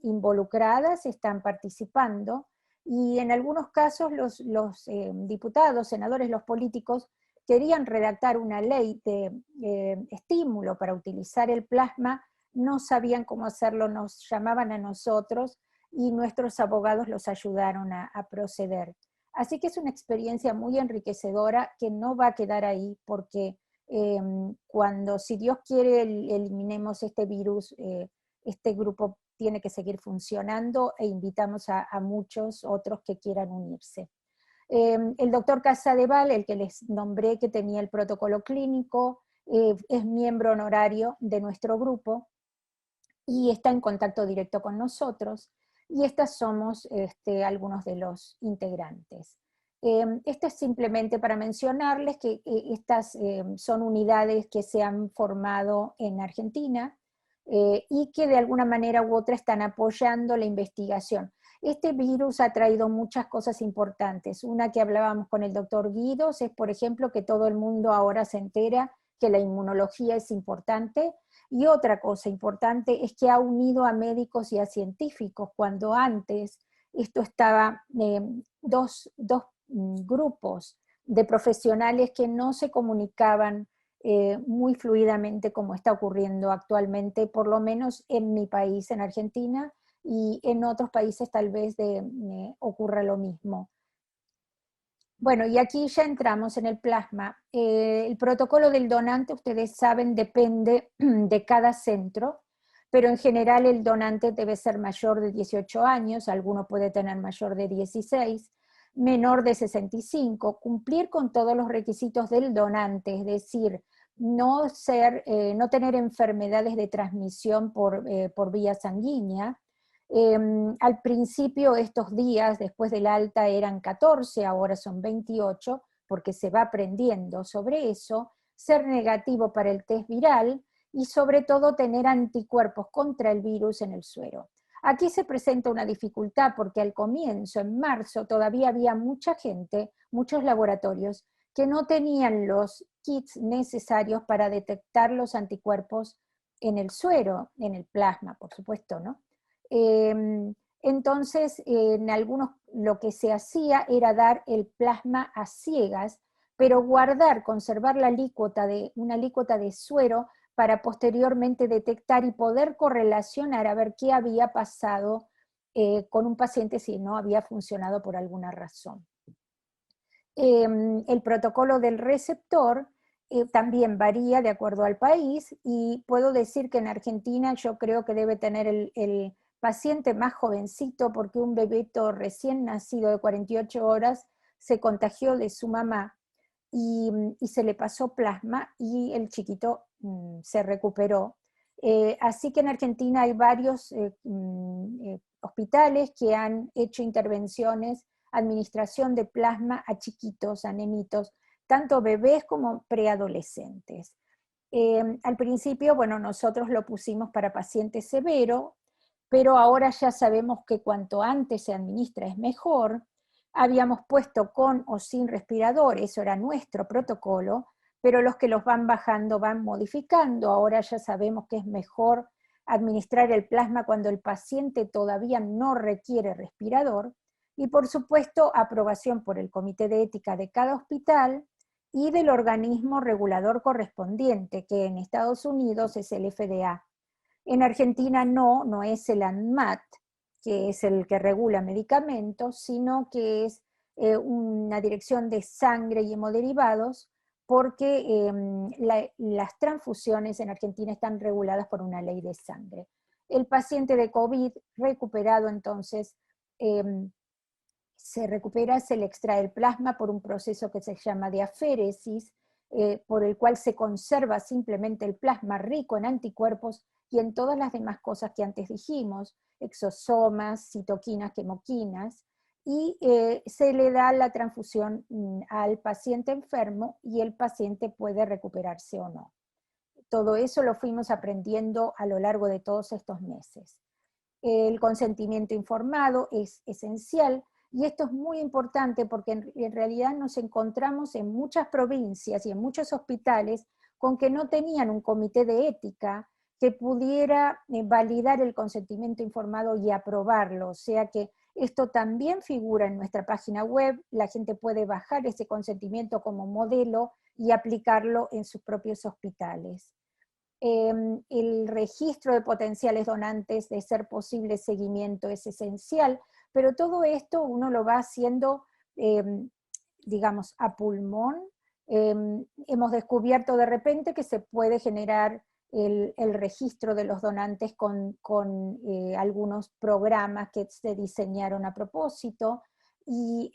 involucradas, están participando, y en algunos casos los diputados, senadores, los políticos querían redactar una ley de estímulo para utilizar el plasma, no sabían cómo hacerlo, nos llamaban a nosotros y nuestros abogados los ayudaron a proceder. Así que es una experiencia muy enriquecedora que no va a quedar ahí porque cuando, si Dios quiere, eliminemos este virus, este grupo tiene que seguir funcionando e invitamos a muchos otros que quieran unirse. El doctor Casadeval, el que les nombré que tenía el protocolo clínico, es miembro honorario de nuestro grupo y está en contacto directo con nosotros, y estas somos algunos de los integrantes. Esto es simplemente para mencionarles que estas son unidades que se han formado en Argentina y que de alguna manera u otra están apoyando la investigación. Este virus ha traído muchas cosas importantes. Una que hablábamos con el doctor Guidos es, por ejemplo, que todo el mundo ahora se entera que la inmunología es importante, y otra cosa importante es que ha unido a médicos y a científicos, cuando antes esto estaba dos grupos de profesionales que no se comunicaban muy fluidamente como está ocurriendo actualmente, por lo menos en mi país, en Argentina, y en otros países tal vez ocurra lo mismo. Bueno, y aquí ya entramos en el plasma. El protocolo del donante, ustedes saben, depende de cada centro, pero en general el donante debe ser mayor de 18 años, alguno puede tener mayor de 16, menor de 65, cumplir con todos los requisitos del donante, es decir, no tener enfermedades de transmisión por vía sanguínea. Al principio estos días después del alta eran 14, ahora son 28, porque se va aprendiendo sobre eso, ser negativo para el test viral y sobre todo tener anticuerpos contra el virus en el suero. Aquí se presenta una dificultad porque al comienzo, en marzo, todavía había mucha gente, muchos laboratorios, que no tenían los kits necesarios para detectar los anticuerpos en el suero, en el plasma, por supuesto, ¿no? Entonces, en algunos lo que se hacía era dar el plasma a ciegas, pero conservar una alícuota de suero para posteriormente detectar y poder correlacionar a ver qué había pasado con un paciente si no había funcionado por alguna razón. El protocolo del receptor también varía de acuerdo al país, y puedo decir que en Argentina yo creo que debe tener el paciente más jovencito, porque un bebito recién nacido de 48 horas se contagió de su mamá y se le pasó plasma y el chiquito se recuperó. Así que en Argentina hay varios hospitales que han hecho intervenciones, administración de plasma a chiquitos, a nenitos, tanto bebés como preadolescentes. Al principio, bueno, nosotros lo pusimos para pacientes severos, pero ahora ya sabemos que cuanto antes se administra es mejor. Habíamos puesto con o sin respirador, eso era nuestro protocolo, pero los que los van bajando van modificando. Ahora ya sabemos que es mejor administrar el plasma cuando el paciente todavía no requiere respirador, Y por supuesto, aprobación por el Comité de Ética de cada hospital y del organismo regulador correspondiente, que en Estados Unidos es el FDA. En Argentina no es el ANMAT, que es el que regula medicamentos, sino que es una dirección de sangre y hemoderivados, porque las transfusiones en Argentina están reguladas por una ley de sangre. El paciente de COVID recuperado entonces se recupera, se le extrae el plasma por un proceso que se llama de aféresis, por el cual se conserva simplemente el plasma rico en anticuerpos y en todas las demás cosas que antes dijimos, exosomas, citoquinas, quimoquinas, y se le da la transfusión al paciente enfermo y el paciente puede recuperarse o no. Todo eso lo fuimos aprendiendo a lo largo de todos estos meses. El consentimiento informado es esencial, y esto es muy importante porque en realidad nos encontramos en muchas provincias y en muchos hospitales con que no tenían un comité de ética que pudiera validar el consentimiento informado y aprobarlo. O sea que esto también figura en nuestra página web, la gente puede bajar ese consentimiento como modelo y aplicarlo en sus propios hospitales. El registro de potenciales donantes, de ser posible seguimiento, es esencial, pero todo esto uno lo va haciendo, digamos, a pulmón. Hemos descubierto de repente que se puede generar el registro de los donantes con algunos programas que se diseñaron a propósito, y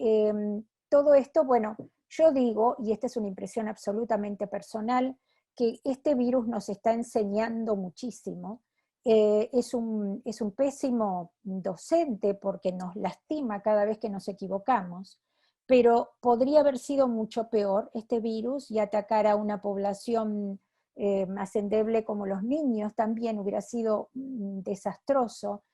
todo esto, bueno, yo digo, y esta es una impresión absolutamente personal, que este virus nos está enseñando muchísimo. Es un pésimo docente porque nos lastima cada vez que nos equivocamos, pero podría haber sido mucho peor este virus y atacar a una población más endeble como los niños también hubiera sido desastroso.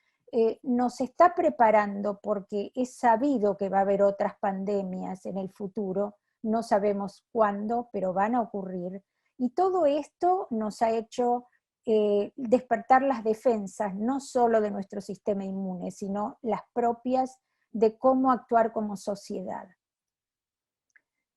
Nos está preparando porque es sabido que va a haber otras pandemias en el futuro, no sabemos cuándo, pero van a ocurrir. Y todo esto nos ha hecho despertar las defensas, no solo de nuestro sistema inmune, sino las propias de cómo actuar como sociedad.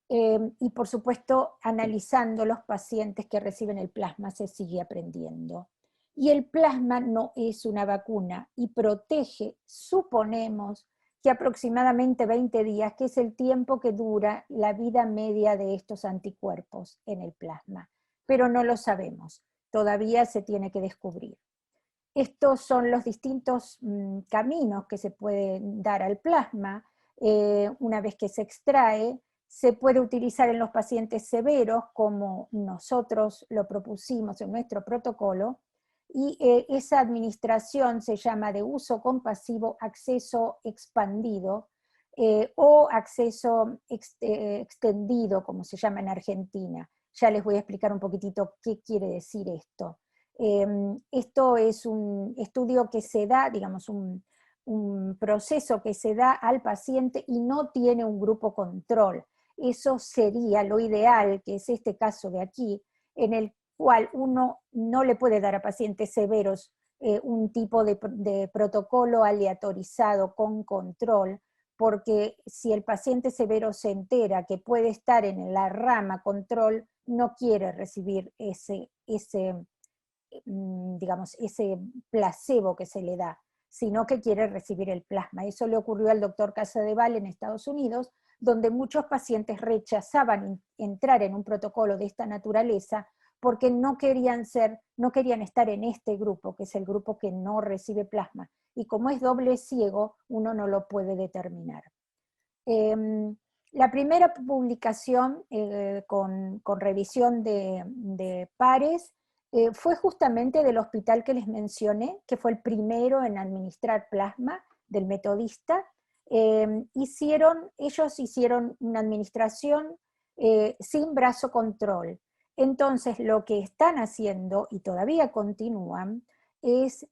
Y por supuesto, analizando los pacientes que reciben el plasma, se sigue aprendiendo. Y el plasma no es una vacuna y protege, suponemos, que aproximadamente 20 días, que es el tiempo que dura la vida media de estos anticuerpos en el plasma. Pero no lo sabemos, todavía se tiene que descubrir. Estos son los distintos caminos que se pueden dar al plasma. Una vez que se extrae, se puede utilizar en los pacientes severos, como nosotros lo propusimos en nuestro protocolo, y esa administración se llama de uso compasivo acceso expandido, o acceso extendido, como se llama en Argentina. Ya les voy a explicar un poquitito qué quiere decir esto. Esto es un estudio que se da, digamos, un proceso que se da al paciente y no tiene un grupo control. Eso sería lo ideal, que es este caso de aquí, en el cual uno no le puede dar a pacientes severos un tipo de protocolo aleatorizado con control, porque si el paciente severo se entera que puede estar en la rama control, no quiere recibir digamos, ese placebo que se le da, sino que quiere recibir el plasma. Eso le ocurrió al doctor Casadeval en Estados Unidos, donde muchos pacientes rechazaban entrar en un protocolo de esta naturaleza porque no querían estar en este grupo, que es el grupo que no recibe plasma. Y como es doble ciego, uno no lo puede determinar. La primera publicación con revisión de pares fue justamente del hospital que les mencioné, que fue el primero en administrar plasma, del Metodista. Ellos hicieron una administración sin brazo control. Entonces lo que están haciendo, y todavía continúan, es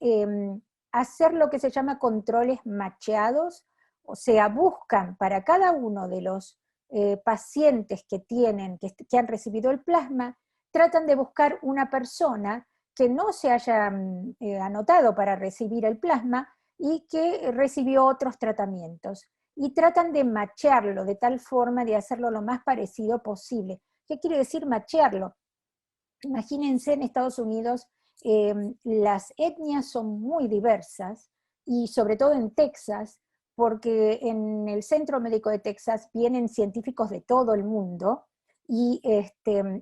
hacer lo que se llama controles macheados, o sea, buscan para cada uno de los pacientes que han recibido el plasma, tratan de buscar una persona que no se haya anotado para recibir el plasma y que recibió otros tratamientos. y tratan de machearlo de tal forma de hacerlo lo más parecido posible. ¿Qué quiere decir machearlo? Imagínense en Estados Unidos, las etnias son muy diversas, y sobre todo en Texas, porque en el Centro Médico de Texas vienen científicos de todo el mundo, y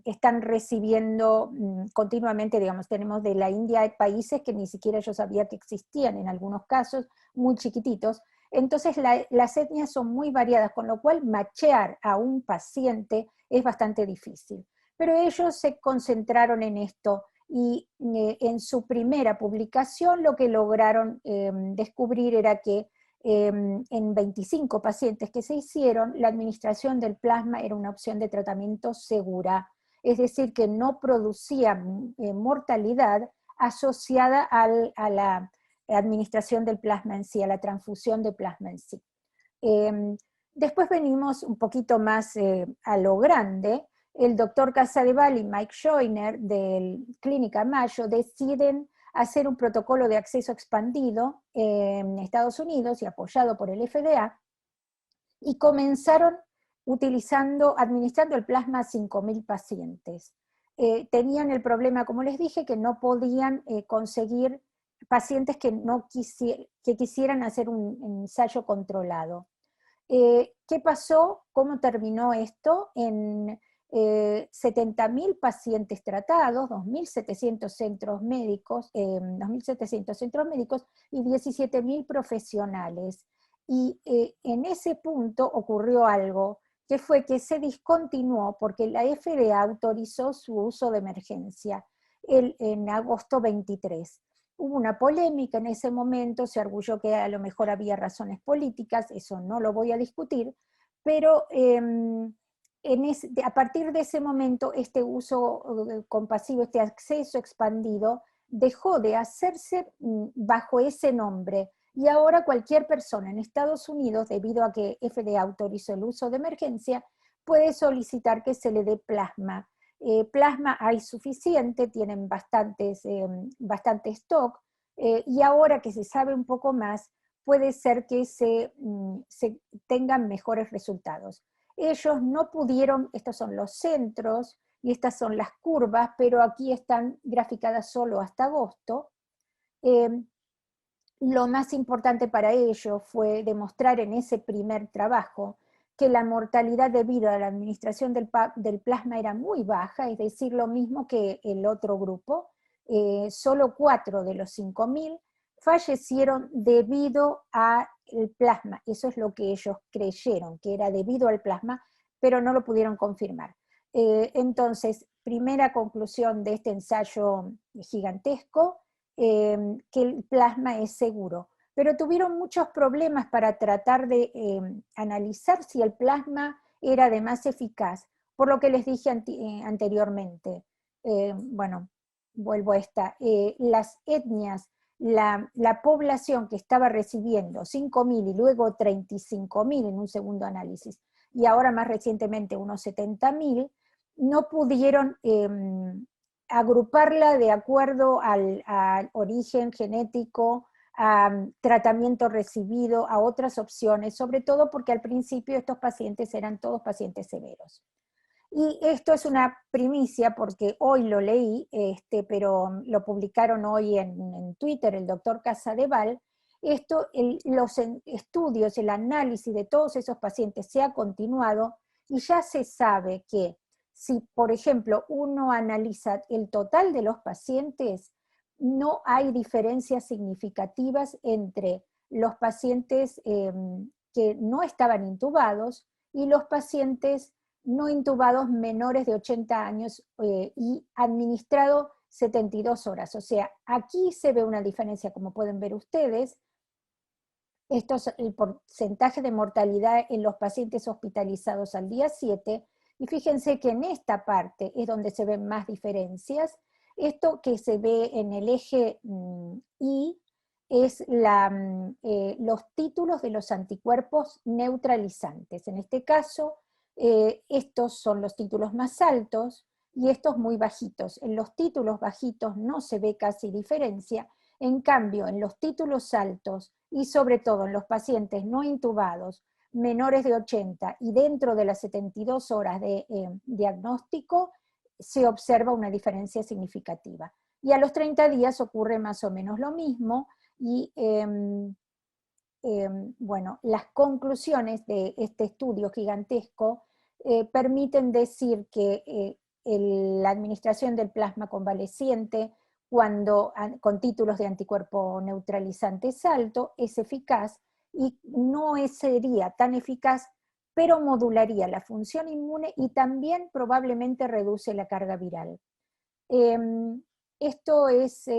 están recibiendo continuamente, digamos, tenemos de la India países que ni siquiera yo sabía que existían, en algunos casos muy chiquititos. Entonces las etnias son muy variadas, con lo cual machear a un paciente es bastante difícil. Pero ellos se concentraron en esto, y en su primera publicación lo que lograron descubrir era que en 25 pacientes que se hicieron, la administración del plasma era una opción de tratamiento segura, es decir, que no producía mortalidad asociada a la administración del plasma en sí, a la transfusión de plasma en sí. Después venimos un poquito más a lo grande. El doctor Casadeval y Mike Joyner del Clínica Mayo deciden hacer un protocolo de acceso expandido en Estados Unidos y apoyado por el FDA, y comenzaron administrando el plasma a 5.000 pacientes. Tenían el problema, como les dije, que no podían conseguir pacientes que quisieran hacer un ensayo controlado. ¿Qué pasó? ¿Cómo terminó esto? En 70.000 pacientes tratados, 2.700 centros médicos, 2.700 centros médicos y 17.000 profesionales. Y en ese punto ocurrió algo, que fue que se discontinuó porque la FDA autorizó su uso de emergencia en agosto 23. Hubo una polémica en ese momento, se arguyó que a lo mejor había razones políticas, eso no lo voy a discutir, pero a partir de ese momento este uso compasivo, este acceso expandido, dejó de hacerse bajo ese nombre, y ahora cualquier persona en Estados Unidos, debido a que FDA autorizó el uso de emergencia, puede solicitar que se le dé plasma. Plasma hay suficiente, tienen bastante stock, y ahora que se sabe un poco más, puede ser que se tengan mejores resultados. Ellos no pudieron, estos son los centros y estas son las curvas, pero aquí están graficadas solo hasta agosto. Lo más importante para ellos fue demostrar en ese primer trabajo que la mortalidad debido a la administración del plasma era muy baja, es decir, lo mismo que el otro grupo. Solo 4 de los 5.000 fallecieron debido al plasma. Eso es lo que ellos creyeron, que era debido al plasma, pero no lo pudieron confirmar. Entonces, primera conclusión de este ensayo gigantesco, que el plasma es seguro. Pero tuvieron muchos problemas para tratar de analizar si el plasma era además eficaz, por lo que les dije anteriormente. Bueno, vuelvo a esta. Las etnias, la población que estaba recibiendo 5.000 y luego 35.000 en un segundo análisis, y ahora más recientemente unos 70.000, no pudieron agruparla de acuerdo al origen genético, a tratamiento recibido, a otras opciones, sobre todo porque al principio estos pacientes eran todos pacientes severos. Y esto es una primicia porque hoy lo leí, pero lo publicaron hoy en Twitter el doctor Casadeval. Los estudios, el análisis de todos esos pacientes se ha continuado, y ya se sabe que si, por ejemplo, uno analiza el total de los pacientes, no hay diferencias significativas entre los pacientes que no estaban intubados y los pacientes no intubados menores de 80 años y administrado 72 horas. O sea, aquí se ve una diferencia, como pueden ver ustedes. Esto es el porcentaje de mortalidad en los pacientes hospitalizados al día 7, y fíjense que en esta parte es donde se ven más diferencias. Esto que se ve en el eje I es los títulos de los anticuerpos neutralizantes. En este caso, estos son los títulos más altos y estos muy bajitos. En los títulos bajitos no se ve casi diferencia. En cambio, en los títulos altos y sobre todo en los pacientes no intubados, menores de 80 y dentro de las 72 horas de diagnóstico se observa una diferencia significativa. Y a los 30 días ocurre más o menos lo mismo y bueno, las conclusiones de este estudio gigantesco permiten decir que la administración del plasma convaleciente con títulos de anticuerpo neutralizantes alto es eficaz y no sería tan eficaz, pero modularía la función inmune y también probablemente reduce la carga viral. Esto es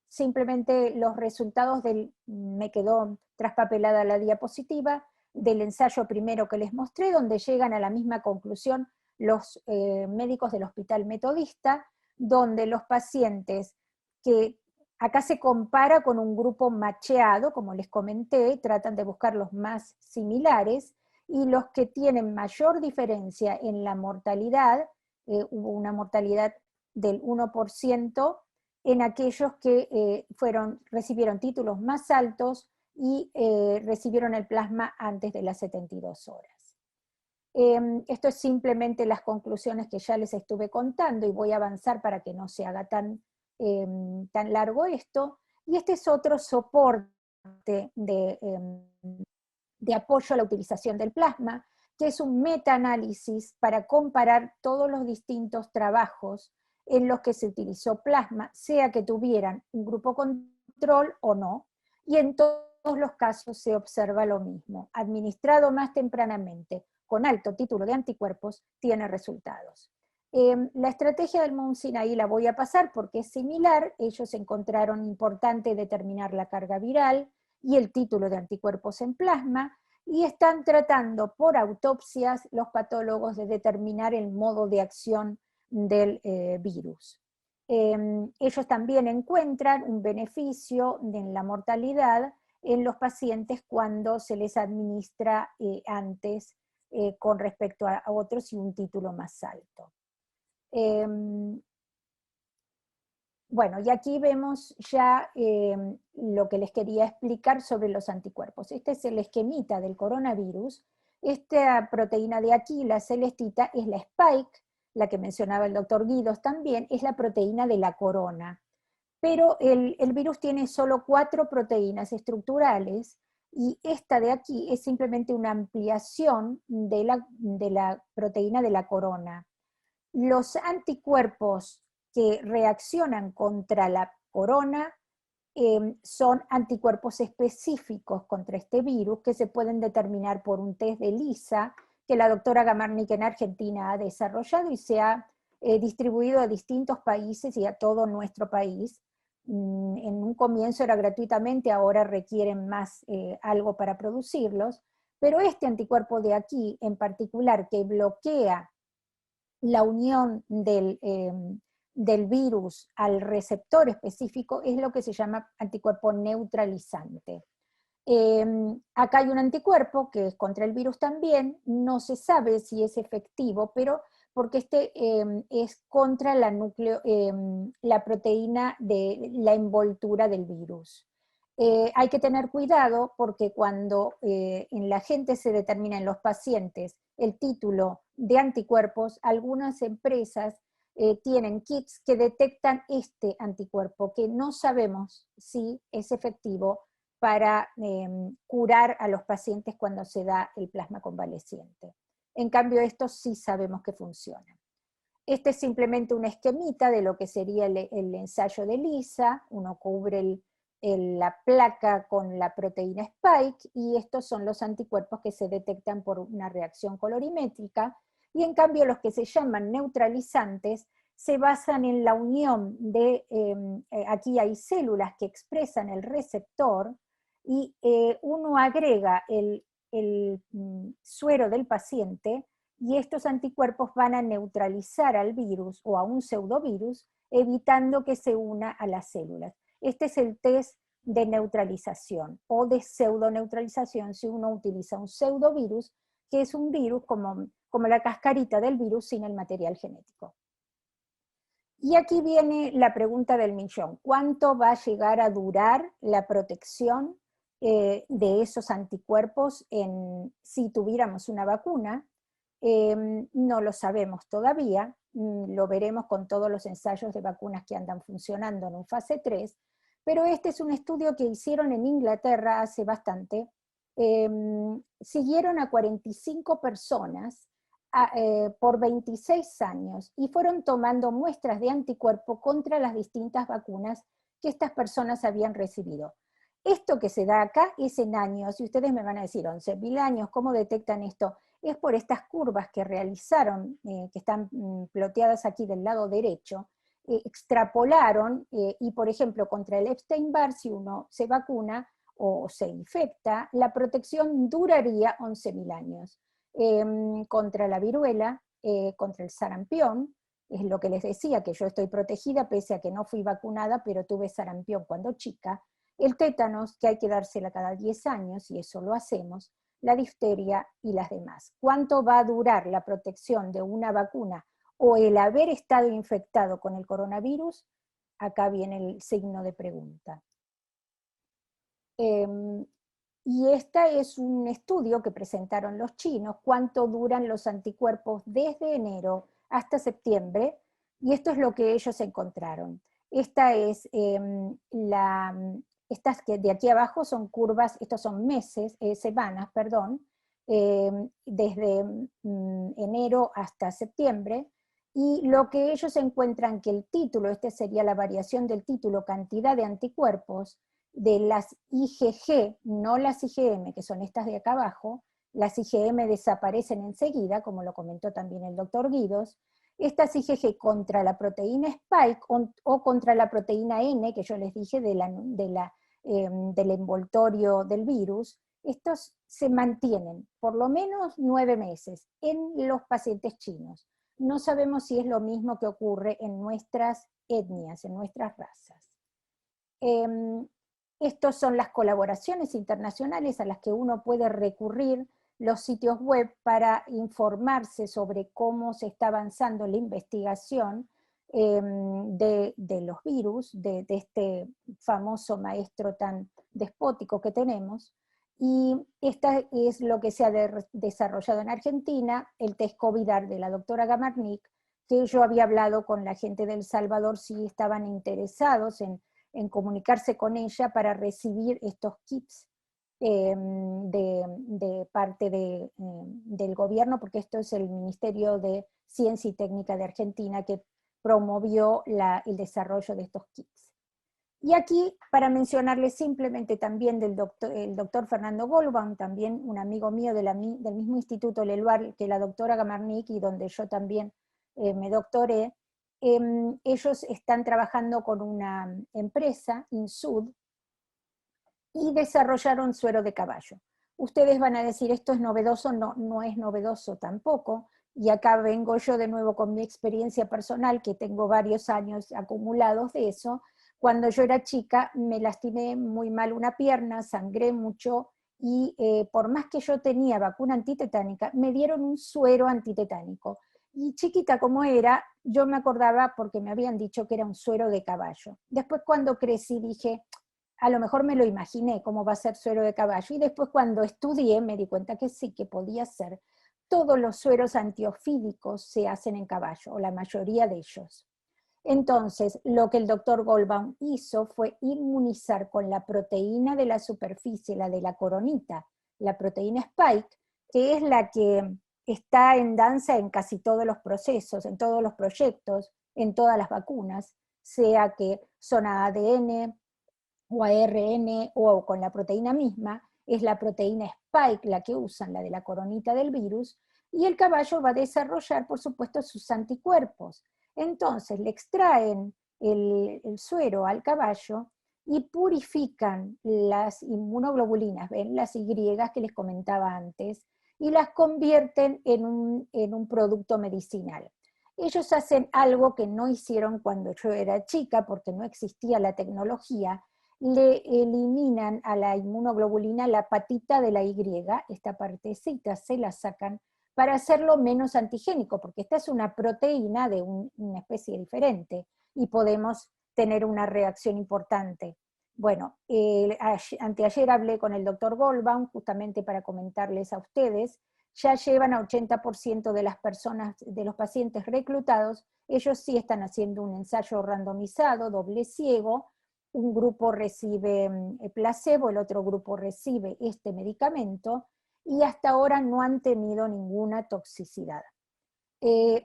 simplemente los resultados me quedó traspapelada la diapositiva, del ensayo primero que les mostré, donde llegan a la misma conclusión los médicos del Hospital Metodista, donde los pacientes que acá se compara con un grupo macheado, como les comenté, tratan de buscar los más similares, y los que tienen mayor diferencia en la mortalidad, hubo una mortalidad del 1% en aquellos que recibieron títulos más altos y recibieron el plasma antes de las 72 horas. Esto es simplemente las conclusiones que ya les estuve contando y voy a avanzar para que no se haga tan largo esto. Y este es otro soporte de apoyo a la utilización del plasma, que es un metaanálisis para comparar todos los distintos trabajos en los que se utilizó plasma, sea que tuvieran un grupo control o no, y en todos los casos se observa lo mismo. Administrado más tempranamente, con alto título de anticuerpos, tiene resultados. La estrategia del Mount Sinai la voy a pasar porque es similar. Ellos encontraron importante determinar la carga viral y el título de anticuerpos en plasma, y están tratando por autopsias los patólogos de determinar el modo de acción del virus. Ellos también encuentran un beneficio en la mortalidad en los pacientes cuando se les administra antes con respecto a otros y un título más alto. Bueno, y aquí vemos ya lo que les quería explicar sobre los anticuerpos. Este es el esquemita del coronavirus. Esta proteína de aquí, la celestita, es la spike, la que mencionaba el doctor Guidos también, es la proteína de la corona. Pero el virus tiene solo 4 proteínas estructurales, y esta de aquí es simplemente una ampliación de la proteína de la corona. Los anticuerpos que reaccionan contra la corona son anticuerpos específicos contra este virus que se pueden determinar por un test de ELISA que la doctora Gamarnik en Argentina ha desarrollado y se ha distribuido a distintos países y a todo nuestro país. En un comienzo era gratuitamente, ahora requieren más algo para producirlos, pero este anticuerpo de aquí en particular, que bloquea la unión del virus al receptor específico, es lo que se llama anticuerpo neutralizante. Acá hay un anticuerpo que es contra el virus también, no se sabe si es efectivo, pero porque este es contra la proteína de la envoltura del virus. Hay que tener cuidado porque cuando en la gente se determina, en los pacientes, el título de anticuerpos, algunas empresas tienen kits que detectan este anticuerpo, que no sabemos si es efectivo para curar a los pacientes cuando se da el plasma convaleciente. En cambio, estos sí sabemos que funcionan. Este es simplemente un esquemita de lo que sería el ensayo de ELISA. Uno cubre la placa con la proteína spike, y estos son los anticuerpos que se detectan por una reacción colorimétrica, y en cambio los que se llaman neutralizantes se basan en la unión de, aquí hay células que expresan el receptor, y uno agrega el suero del paciente, y estos anticuerpos van a neutralizar al virus o a un pseudovirus, evitando que se una a las células. Este es el test de neutralización o de pseudoneutralización si uno utiliza un pseudovirus, que es un virus como la cascarita del virus sin el material genético. Y aquí viene la pregunta del millón: ¿cuánto va a llegar a durar la protección de esos anticuerpos si tuviéramos una vacuna. No lo sabemos todavía, lo veremos con todos los ensayos de vacunas que andan funcionando en un fase 3, pero este es un estudio que hicieron en Inglaterra hace bastante. Siguieron a 45 personas por 26 años y fueron tomando muestras de anticuerpo contra las distintas vacunas que estas personas habían recibido. Esto que se da acá es en años, y ustedes me van a decir, 11.000 años, ¿cómo detectan esto? Es por estas curvas que realizaron, que están ploteadas aquí del lado derecho, extrapolaron, y por ejemplo, contra el Epstein-Barr, si uno se vacuna o se infecta, la protección duraría 11.000 años. Contra la viruela, contra el sarampión, es lo que les decía, que yo estoy protegida pese a que no fui vacunada, pero tuve sarampión cuando chica. El tétanos, que hay que dársela cada 10 años, y eso lo hacemos, la difteria y las demás. ¿Cuánto va a durar la protección de una vacuna o el haber estado infectado con el coronavirus? Acá viene el signo de pregunta. Y este es un estudio que presentaron los chinos, cuánto duran los anticuerpos desde enero hasta septiembre, y esto es lo que ellos encontraron. Estas que de aquí abajo son curvas, estos son semanas, perdón, desde enero hasta septiembre, y lo que ellos encuentran que el título, este sería la variación del título, cantidad de anticuerpos, de las IgG, no las IgM, que son estas de acá abajo, las IgM desaparecen enseguida, como lo comentó también el doctor Guidos, estas IgG contra la proteína Spike o contra la proteína N, que yo les dije del envoltorio del virus, estos se mantienen por lo menos 9 meses en los pacientes chinos. No sabemos si es lo mismo que ocurre en nuestras etnias, en nuestras razas. Estas son las colaboraciones internacionales a las que uno puede recurrir, los sitios web para informarse sobre cómo se está avanzando la investigación de los virus, de este famoso maestro tan despótico que tenemos. Y esta es lo que se ha desarrollado en Argentina, el test COVIDAR de la doctora Gamarnik, que yo había hablado con la gente de El Salvador si estaban interesados en comunicarse con ella para recibir estos kits de parte del gobierno, porque esto es el Ministerio de Ciencia y Técnica de Argentina que promovió el desarrollo de estos kits. Y aquí, para mencionarles simplemente también el doctor Fernando Goldbaum, también un amigo mío del mismo Instituto Leluar que la doctora Gamarnik, y donde yo también me doctoré, ellos están trabajando con una empresa, Insud, y desarrollaron suero de caballo. Ustedes van a decir, ¿esto es novedoso? No, no es novedoso tampoco, y acá vengo yo de nuevo con mi experiencia personal, que tengo varios años acumulados de eso. Cuando yo era chica me lastimé muy mal una pierna, sangré mucho, y por más que yo tenía vacuna antitetánica, me dieron un suero antitetánico. Y chiquita como era, yo me acordaba porque me habían dicho que era un suero de caballo. Después cuando crecí dije, a lo mejor me lo imaginé cómo va a ser suero de caballo, y después cuando estudié me di cuenta que sí, que podía ser. Todos los sueros antiofídicos se hacen en caballo, o la mayoría de ellos. Entonces, lo que el doctor Goldbaum hizo fue inmunizar con la proteína de la superficie, la de la coronita, la proteína Spike, que es la que está en danza en casi todos los procesos, en todos los proyectos, en todas las vacunas, sea que son a ADN o a ARN o con la proteína misma, es la proteína Spike la que usan, la de la coronita del virus, y el caballo va a desarrollar, por supuesto, sus anticuerpos. Entonces le extraen el suero al caballo y purifican las inmunoglobulinas, ¿ven? Las Y que les comentaba antes, y las convierten en un producto medicinal. Ellos hacen algo que no hicieron cuando yo era chica, porque no existía la tecnología. Le eliminan a la inmunoglobulina la patita de la Y, esta partecita se la sacan para hacerlo menos antigénico, porque esta es una proteína de una especie diferente y podemos tener una reacción importante. Bueno, anteayer hablé con el doctor Goldbaum justamente para comentarles a ustedes, ya llevan a 80% de las personas, de los pacientes reclutados, ellos sí están haciendo un ensayo randomizado, doble ciego, un grupo recibe placebo, el otro grupo recibe este medicamento, y hasta ahora no han tenido ninguna toxicidad.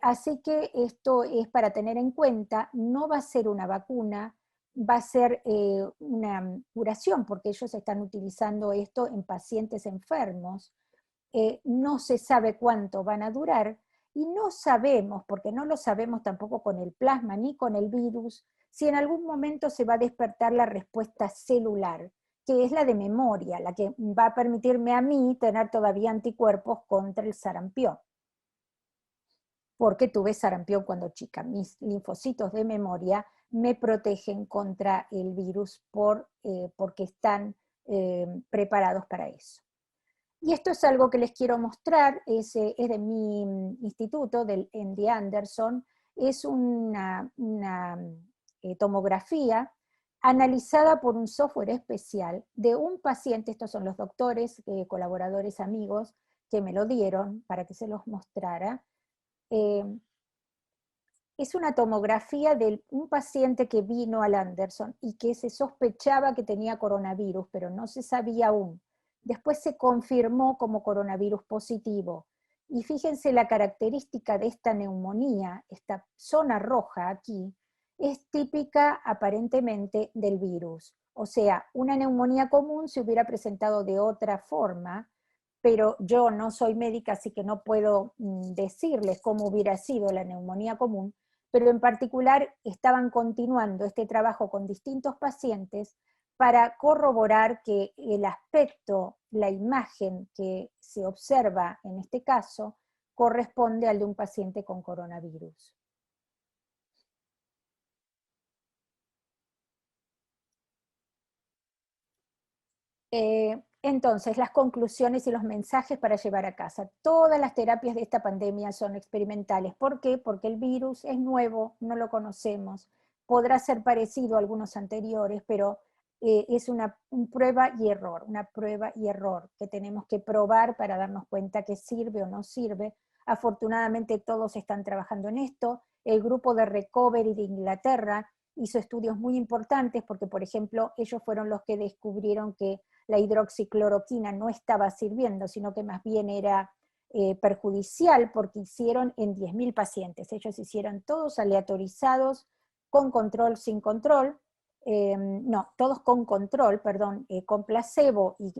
Así que esto es para tener en cuenta, no va a ser una vacuna, va a ser una curación, porque ellos están utilizando esto en pacientes enfermos. No se sabe cuánto van a durar, y no sabemos, porque no lo sabemos tampoco con el plasma ni con el virus, si en algún momento se va a despertar la respuesta celular, que es la de memoria, la que va a permitirme a mí tener todavía anticuerpos contra el sarampión, porque tuve sarampión cuando chica. Mis linfocitos de memoria me protegen contra el virus porque están preparados para eso. Y esto es algo que les quiero mostrar, es de mi instituto, del MD Anderson, es una tomografía analizada por un software especial de un paciente. Estos son los doctores, colaboradores, amigos, que me lo dieron para que se los mostrara. Es una tomografía de un paciente que vino al Anderson y que se sospechaba que tenía coronavirus, pero no se sabía aún. Después se confirmó como coronavirus positivo. Y fíjense la característica de esta neumonía, esta zona roja aquí, es típica aparentemente del virus. O sea, una neumonía común se hubiera presentado de otra forma, pero yo no soy médica, así que no puedo decirles cómo hubiera sido la neumonía común, pero en particular estaban continuando este trabajo con distintos pacientes para corroborar que el aspecto, la imagen que se observa en este caso, corresponde al de un paciente con coronavirus. Entonces, las conclusiones y los mensajes para llevar a casa. Todas las terapias de esta pandemia son experimentales. ¿Por qué? Porque el virus es nuevo, no lo conocemos. Podrá ser parecido a algunos anteriores, pero es una prueba y error, una prueba y error que tenemos que probar para darnos cuenta que sirve o no sirve. Afortunadamente todos están trabajando en esto. El grupo de Recovery de Inglaterra hizo estudios muy importantes porque, por ejemplo, ellos fueron los que descubrieron que la hidroxicloroquina no estaba sirviendo, sino que más bien era perjudicial, porque hicieron en 10.000 pacientes. Ellos hicieron todos aleatorizados, con control, sin control, no, todos con control, perdón, con placebo y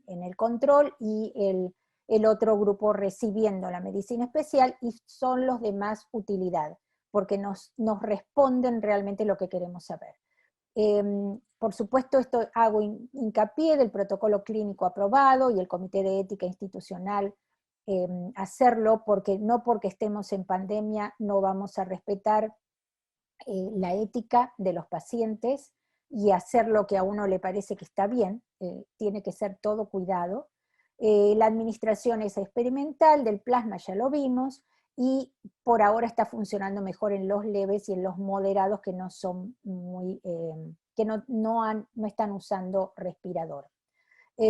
en el control, y el otro grupo recibiendo la medicina especial, y son los de más utilidad, porque nos responden realmente lo que queremos saber. Por supuesto, esto hago hincapié del protocolo clínico aprobado y el Comité de Ética Institucional hacerlo, porque no porque estemos en pandemia no vamos a respetar la ética de los pacientes y hacer lo que a uno le parece que está bien, tiene que ser todo cuidado. La administración es experimental, del plasma ya lo vimos, y por ahora está funcionando mejor en los leves y en los moderados que no son muy, que no están usando respirador.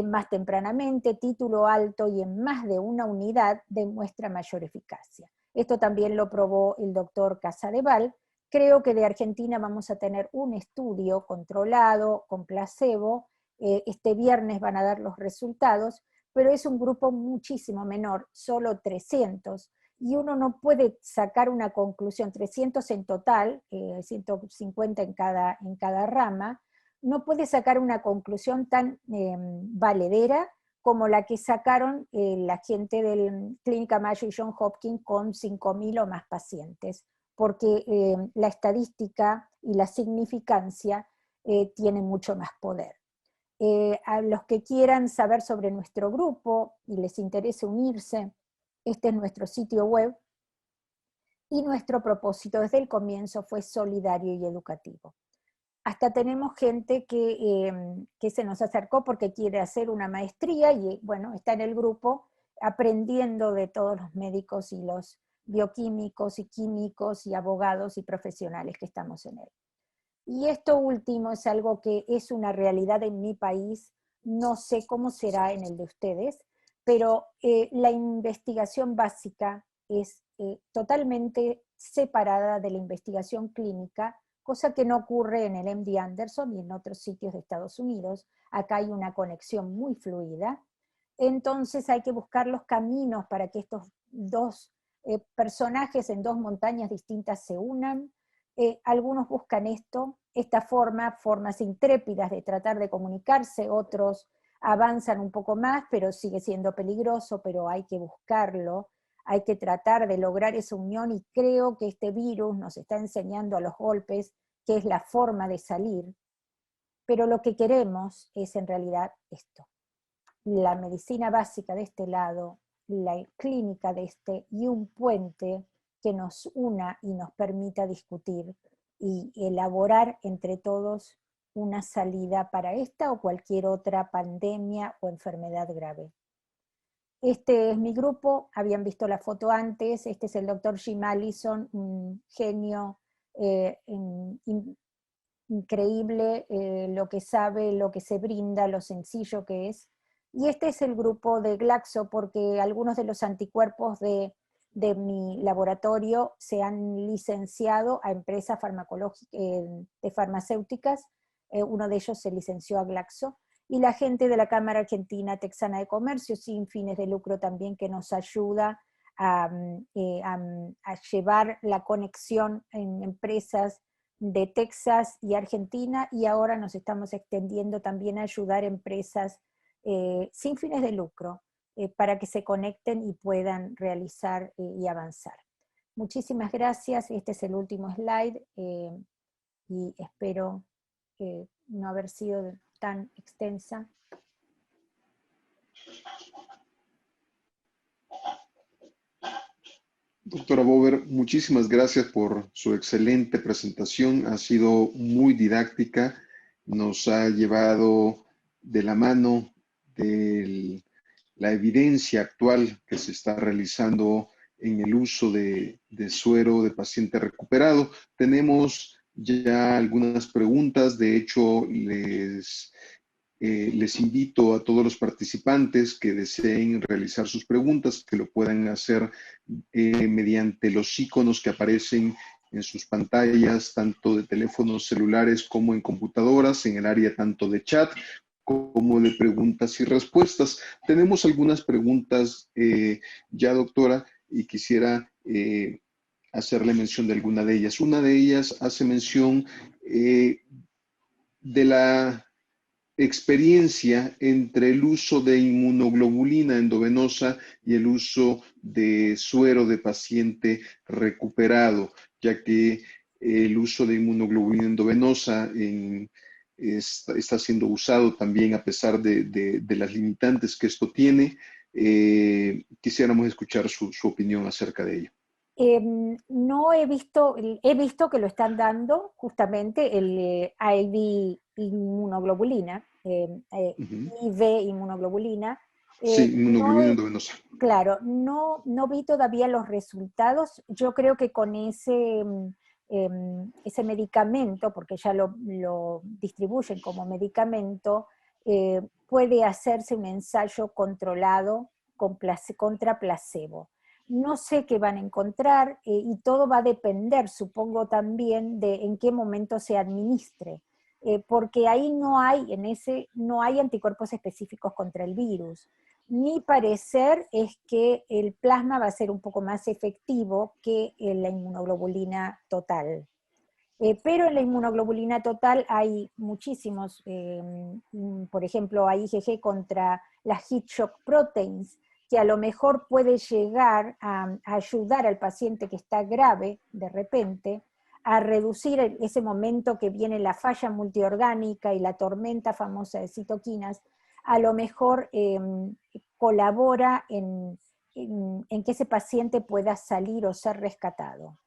Más tempranamente, título alto y en más de una unidad demuestra mayor eficacia. Esto también lo probó el doctor Casadeval. Creo que de Argentina vamos a tener un estudio controlado con placebo. Este viernes van a dar los resultados, pero es un grupo muchísimo menor, solo 300, y uno no puede sacar una conclusión, 300 en total, 150 en cada rama, no puede sacar una conclusión tan valedera como la que sacaron la gente del Clínica Mayo y John Hopkins con 5.000 o más pacientes, porque la estadística y la significancia tienen mucho más poder. A los que quieran saber sobre nuestro grupo y les interese unirse, este es nuestro sitio web, y nuestro propósito desde el comienzo fue solidario y educativo. Hasta tenemos gente que se nos acercó porque quiere hacer una maestría y bueno, está en el grupo aprendiendo de todos los médicos y los bioquímicos y químicos y abogados y profesionales que estamos en él. Y esto último es algo que es una realidad en mi país, no sé cómo será en el de ustedes, pero la investigación básica es totalmente separada de la investigación clínica, cosa que no ocurre en el MD Anderson y en otros sitios de Estados Unidos. Acá hay una conexión muy fluida. Entonces hay que buscar los caminos para que estos dos personajes en dos montañas distintas se unan. Algunos buscan esta formas intrépidas de tratar de comunicarse, otros avanzan un poco más, pero sigue siendo peligroso, pero hay que buscarlo, hay que tratar de lograr esa unión, y creo que este virus nos está enseñando a los golpes que es la forma de salir, pero lo que queremos es en realidad esto: la medicina básica de este lado, la clínica de este, y un puente que nos una y nos permita discutir y elaborar entre todos una salida para esta o cualquier otra pandemia o enfermedad grave. Este es mi grupo, habían visto la foto antes. Este es el doctor Jim Allison, un genio increíble, lo que sabe, lo que se brinda, lo sencillo que es. Y este es el grupo de Glaxo, porque algunos de los anticuerpos de mi laboratorio se han licenciado a empresas de farmacéuticas. Uno de ellos se licenció a Glaxo, y la gente de la Cámara Argentina Texana de Comercio, sin fines de lucro también, que nos ayuda a llevar la conexión en empresas de Texas y Argentina, y ahora nos estamos extendiendo también a ayudar empresas sin fines de lucro, para que se conecten y puedan realizar y avanzar. Muchísimas gracias. Este es el último slide, y espero no haber sido tan extensa. Doctora Bober, muchísimas gracias por su excelente presentación. Ha sido muy didáctica, nos ha llevado de la mano de la evidencia actual que se está realizando en el uso de suero de paciente recuperado. Tenemos ya algunas preguntas. De hecho, les invito a todos los participantes que deseen realizar sus preguntas, que lo puedan hacer mediante los iconos que aparecen en sus pantallas, tanto de teléfonos celulares como en computadoras, en el área tanto de chat como de preguntas y respuestas. Tenemos algunas preguntas ya, doctora, y quisiera hacerle mención de alguna de ellas. Una de ellas hace mención de la experiencia entre el uso de inmunoglobulina endovenosa y el uso de suero de paciente recuperado, ya que el uso de inmunoglobulina endovenosa está siendo usado también a pesar de las limitantes que esto tiene. Quisiéramos escuchar su opinión acerca de ello. No he visto que lo están dando justamente el IV inmunoglobulina, IV inmunoglobulina. Sí, No inmunoglobulina endovenosa. Claro, no vi todavía los resultados. Yo creo que con ese medicamento, porque ya lo distribuyen como medicamento, puede hacerse un ensayo controlado contra placebo. No sé qué van a encontrar, y todo va a depender, supongo, también de en qué momento se administre, porque ahí no hay anticuerpos específicos contra el virus. Mi parecer es que el plasma va a ser un poco más efectivo que la inmunoglobulina total. Pero en la inmunoglobulina total hay muchísimos, por ejemplo, hay IgG contra las heat shock proteins, que a lo mejor puede llegar a ayudar al paciente que está grave de repente a reducir ese momento que viene la falla multiorgánica y la tormenta famosa de citoquinas. A lo mejor colabora en que ese paciente pueda salir o ser rescatado,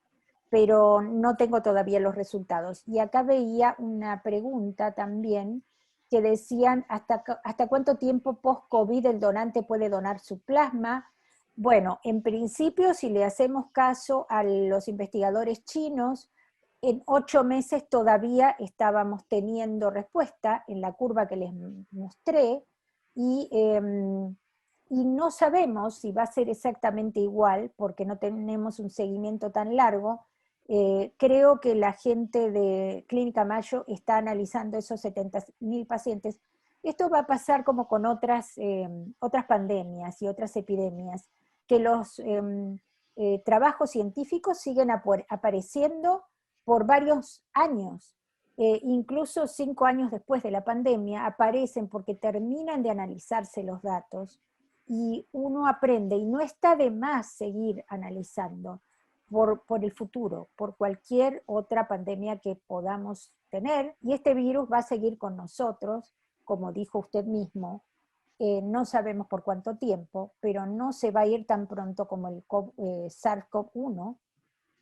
pero no tengo todavía los resultados. Y acá veía una pregunta también que decían hasta cuánto tiempo post-COVID el donante puede donar su plasma. Bueno, en principio, si le hacemos caso a los investigadores chinos, en 8 meses todavía estábamos teniendo respuesta en la curva que les mostré, y, y no sabemos si va a ser exactamente igual, porque no tenemos un seguimiento tan largo. Creo que la gente de Clínica Mayo está analizando esos 70.000 pacientes. Esto va a pasar como con otras pandemias y otras epidemias, que los trabajos científicos siguen apareciendo por varios años. Incluso 5 años después de la pandemia aparecen porque terminan de analizarse los datos y uno aprende, y no está de más seguir analizando por el futuro, por cualquier otra pandemia que podamos tener, y este virus va a seguir con nosotros, como dijo usted mismo. No sabemos por cuánto tiempo, pero no se va a ir tan pronto como el SARS-CoV-1,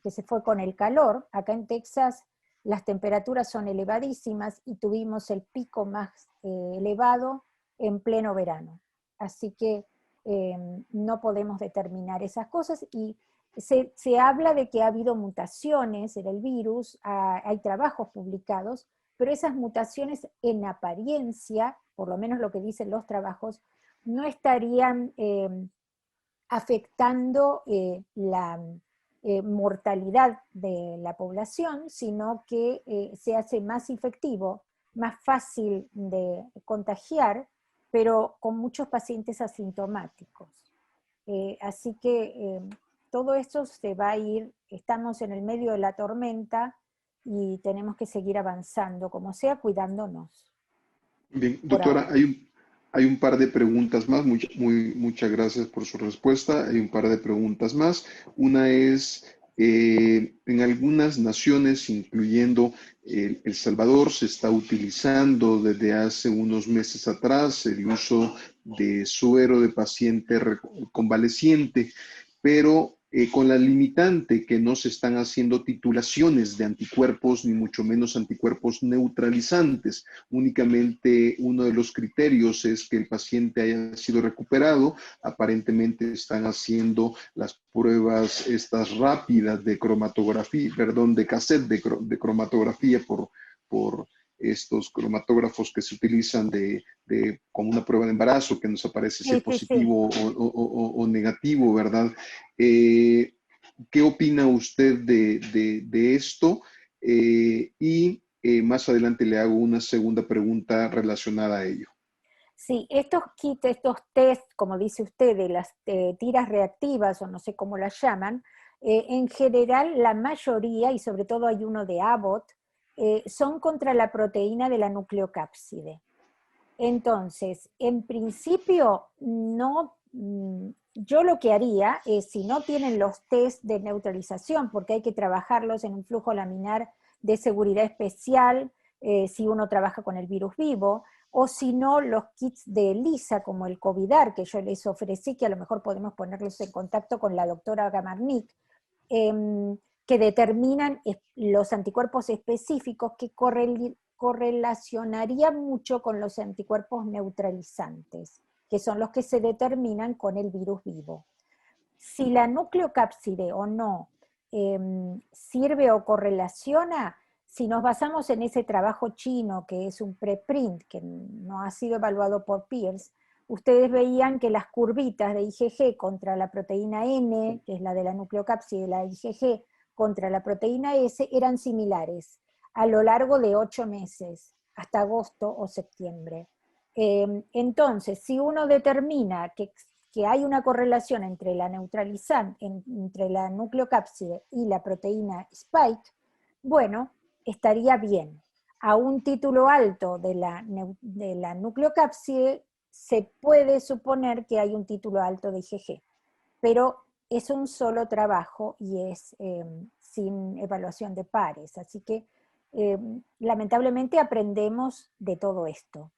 que se fue con el calor. Acá en Texas las temperaturas son elevadísimas y tuvimos el pico más elevado en pleno verano. Así que no podemos determinar esas cosas, y se habla de que ha habido mutaciones en el virus, hay trabajos publicados, pero esas mutaciones en apariencia, por lo menos lo que dicen los trabajos, no estarían afectando la mortalidad de la población, sino que se hace más efectivo, más fácil de contagiar, pero con muchos pacientes asintomáticos. Así que todo eso se va a ir, estamos en el medio de la tormenta y tenemos que seguir avanzando, como sea, cuidándonos. Bien, Por doctora, ahora. hay un par de preguntas más. Muchas gracias por su respuesta. Hay un par de preguntas más. Una es, en algunas naciones, incluyendo El Salvador, se está utilizando desde hace unos meses atrás el uso de suero de paciente convaleciente, pero con la limitante que no se están haciendo titulaciones de anticuerpos, ni mucho menos anticuerpos neutralizantes. Únicamente uno de los criterios es que el paciente haya sido recuperado. Aparentemente están haciendo las pruebas estas rápidas de cromatografía, perdón, de cassette de cromatografía por estos cromatógrafos que se utilizan como una prueba de embarazo, que nos aparece si Sí, es sí, sí. positivo o negativo, ¿verdad? ¿Qué opina usted de esto? Más adelante le hago una segunda pregunta relacionada a ello. Sí, estos kits, estos test, como dice usted, de las tiras reactivas, o no sé cómo las llaman, en general la mayoría, y sobre todo hay uno de Abbott, son contra la proteína de la nucleocápside. Entonces, en principio, no, yo lo que haría es, si no tienen los test de neutralización, porque hay que trabajarlos en un flujo laminar de seguridad especial, si uno trabaja con el virus vivo, o si no, los kits de ELISA, como el Covidar, que yo les ofrecí, que a lo mejor podemos ponerlos en contacto con la doctora Gamarnik, que determinan los anticuerpos específicos que correlacionaría mucho con los anticuerpos neutralizantes, que son los que se determinan con el virus vivo. Si la nucleocápside o no sirve o correlaciona, si nos basamos en ese trabajo chino, que es un preprint, que no ha sido evaluado por Pierce, ustedes veían que las curvitas de IgG contra la proteína N, que es la de la nucleocápside, la IgG contra la proteína S, eran similares a lo largo de 8 meses, hasta agosto o septiembre. Entonces, si uno determina que hay una correlación entre la entre la nucleocápside y la proteína spike, bueno, estaría bien. A un título alto de la nucleocápside se puede suponer que hay un título alto de IgG, pero es un solo trabajo y es sin evaluación de pares, así que lamentablemente aprendemos de todo esto.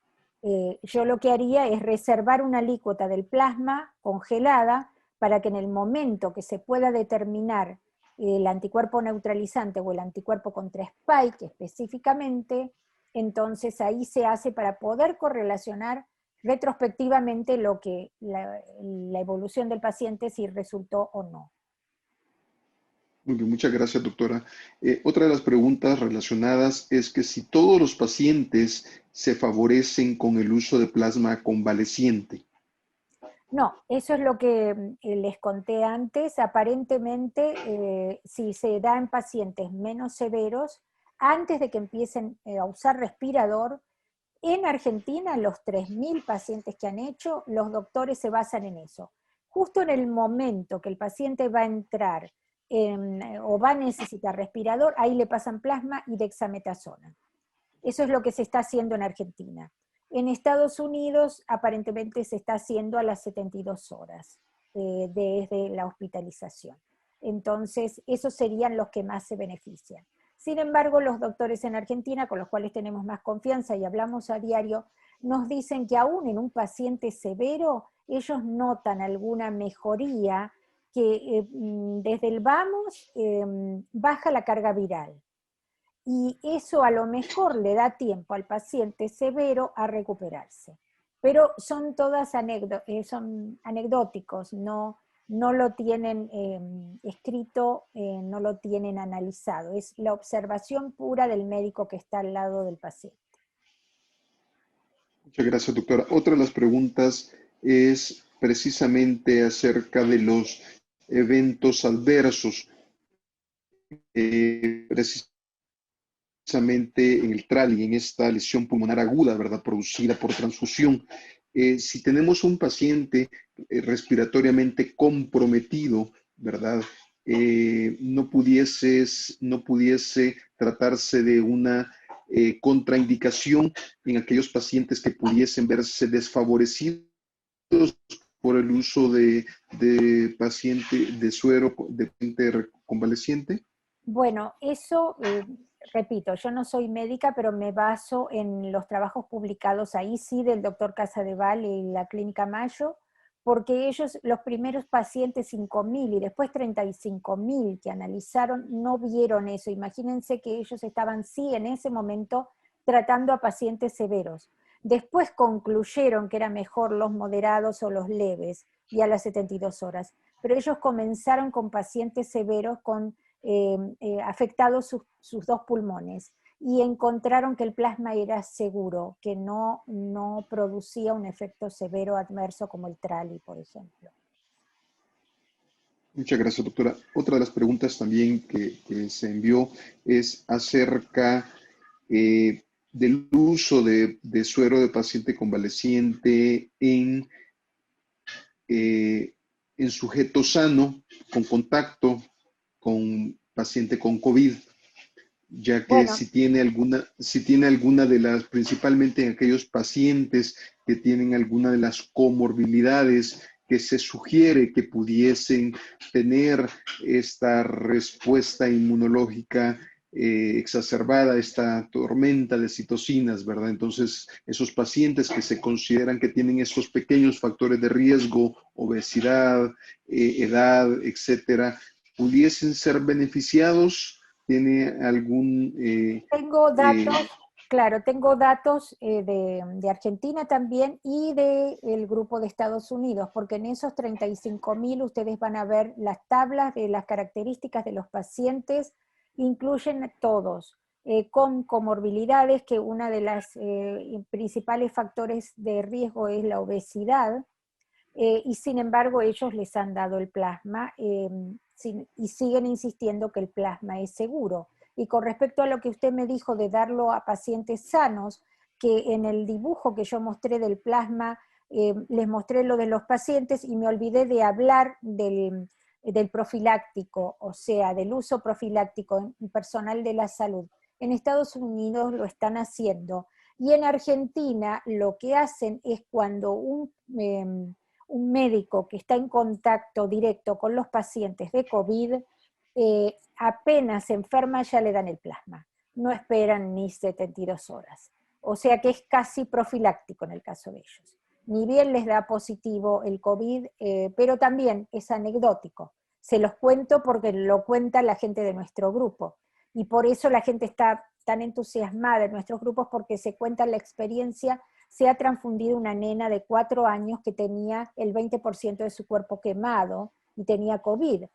Yo lo que haría es reservar una alícuota del plasma congelada para que en el momento que se pueda determinar el anticuerpo neutralizante o el anticuerpo contra Spike específicamente, entonces ahí se hace para poder correlacionar retrospectivamente la evolución del paciente, si resultó o no. Muy bien, muchas gracias, doctora. Otra de las preguntas relacionadas es que si todos los pacientes se favorecen con el uso de plasma convaleciente. No, eso es lo que les conté antes. Aparentemente, si se da en pacientes menos severos, antes de que empiecen a usar respirador, en Argentina, los 3.000 pacientes que han hecho, los doctores se basan en eso. Justo en el momento que el paciente va a entrar o va a necesitar respirador, ahí le pasan plasma y dexametasona. Eso es lo que se está haciendo en Argentina. En Estados Unidos, aparentemente se está haciendo a las 72 horas desde la hospitalización. Entonces, esos serían los que más se benefician. Sin embargo, los doctores en Argentina, con los cuales tenemos más confianza y hablamos a diario, nos dicen que aún en un paciente severo, ellos notan alguna mejoría que desde el vamos baja la carga viral. Y eso a lo mejor le da tiempo al paciente severo a recuperarse. Pero son todas son anecdóticos, no lo tienen escrito, no lo tienen analizado. Es la observación pura del médico que está al lado del paciente. Muchas gracias, doctora. Otra de las preguntas es precisamente acerca de los eventos adversos, precisamente en el TRAL y en esta lesión pulmonar aguda, ¿verdad? Producida por transfusión. Si tenemos un paciente respiratoriamente comprometido, ¿verdad? No pudiese tratarse de una contraindicación en aquellos pacientes que pudiesen verse desfavorecidos por el uso de paciente de suero de paciente convaleciente. Bueno, eso, repito, yo no soy médica, pero me baso en los trabajos publicados ahí, sí, del doctor Casadeval y la Clínica Mayo, porque ellos, los primeros pacientes 5.000 y después 35.000 que analizaron, no vieron eso. Imagínense que ellos estaban, sí, en ese momento tratando a pacientes severos. Después concluyeron que era mejor los moderados o los leves, y a las 72 horas. Pero ellos comenzaron con pacientes severos con afectados sus dos pulmones y encontraron que el plasma era seguro, que no producía un efecto severo adverso como el trali, por ejemplo. Muchas gracias, doctora. Otra de las preguntas también que se envió es acerca del uso de suero de paciente convaleciente eh, en sujeto sano, con contacto con paciente con COVID, ya que Bueno, si tiene alguna de las, principalmente en aquellos pacientes que tienen alguna de las comorbilidades que se sugiere que pudiesen tener esta respuesta inmunológica exacerbada, esta tormenta de citocinas, ¿verdad? Entonces, esos pacientes que se consideran que tienen estos pequeños factores de riesgo, obesidad, edad, etcétera, pudiesen ser beneficiados. ¿Tiene algún... tengo datos, claro, tengo datos de Argentina también y del grupo de Estados Unidos, porque en esos 35.000 ustedes van a ver las tablas de las características de los pacientes, incluyen todos, con comorbilidades, que una de las principales factores de riesgo es la obesidad, y sin embargo ellos les han dado el plasma y siguen insistiendo que el plasma es seguro. Y con respecto a lo que usted me dijo de darlo a pacientes sanos, que en el dibujo que yo mostré del plasma, les mostré lo de los pacientes y me olvidé de hablar del profiláctico, o sea, del uso profiláctico en personal de la salud. En Estados Unidos lo están haciendo. Y en Argentina lo que hacen es cuando un médico que está en contacto directo con los pacientes de COVID, apenas se enferma ya le dan el plasma. No esperan ni 72 horas. O sea que es casi profiláctico en el caso de ellos. Ni bien les da positivo el COVID, pero también es anecdótico. Se los cuento porque lo cuenta la gente de nuestro grupo. Y por eso la gente está tan entusiasmada en nuestros grupos, porque se cuenta la experiencia. Se ha transfundido una nena de 4 años que tenía el 20% de su cuerpo quemado y tenía COVID.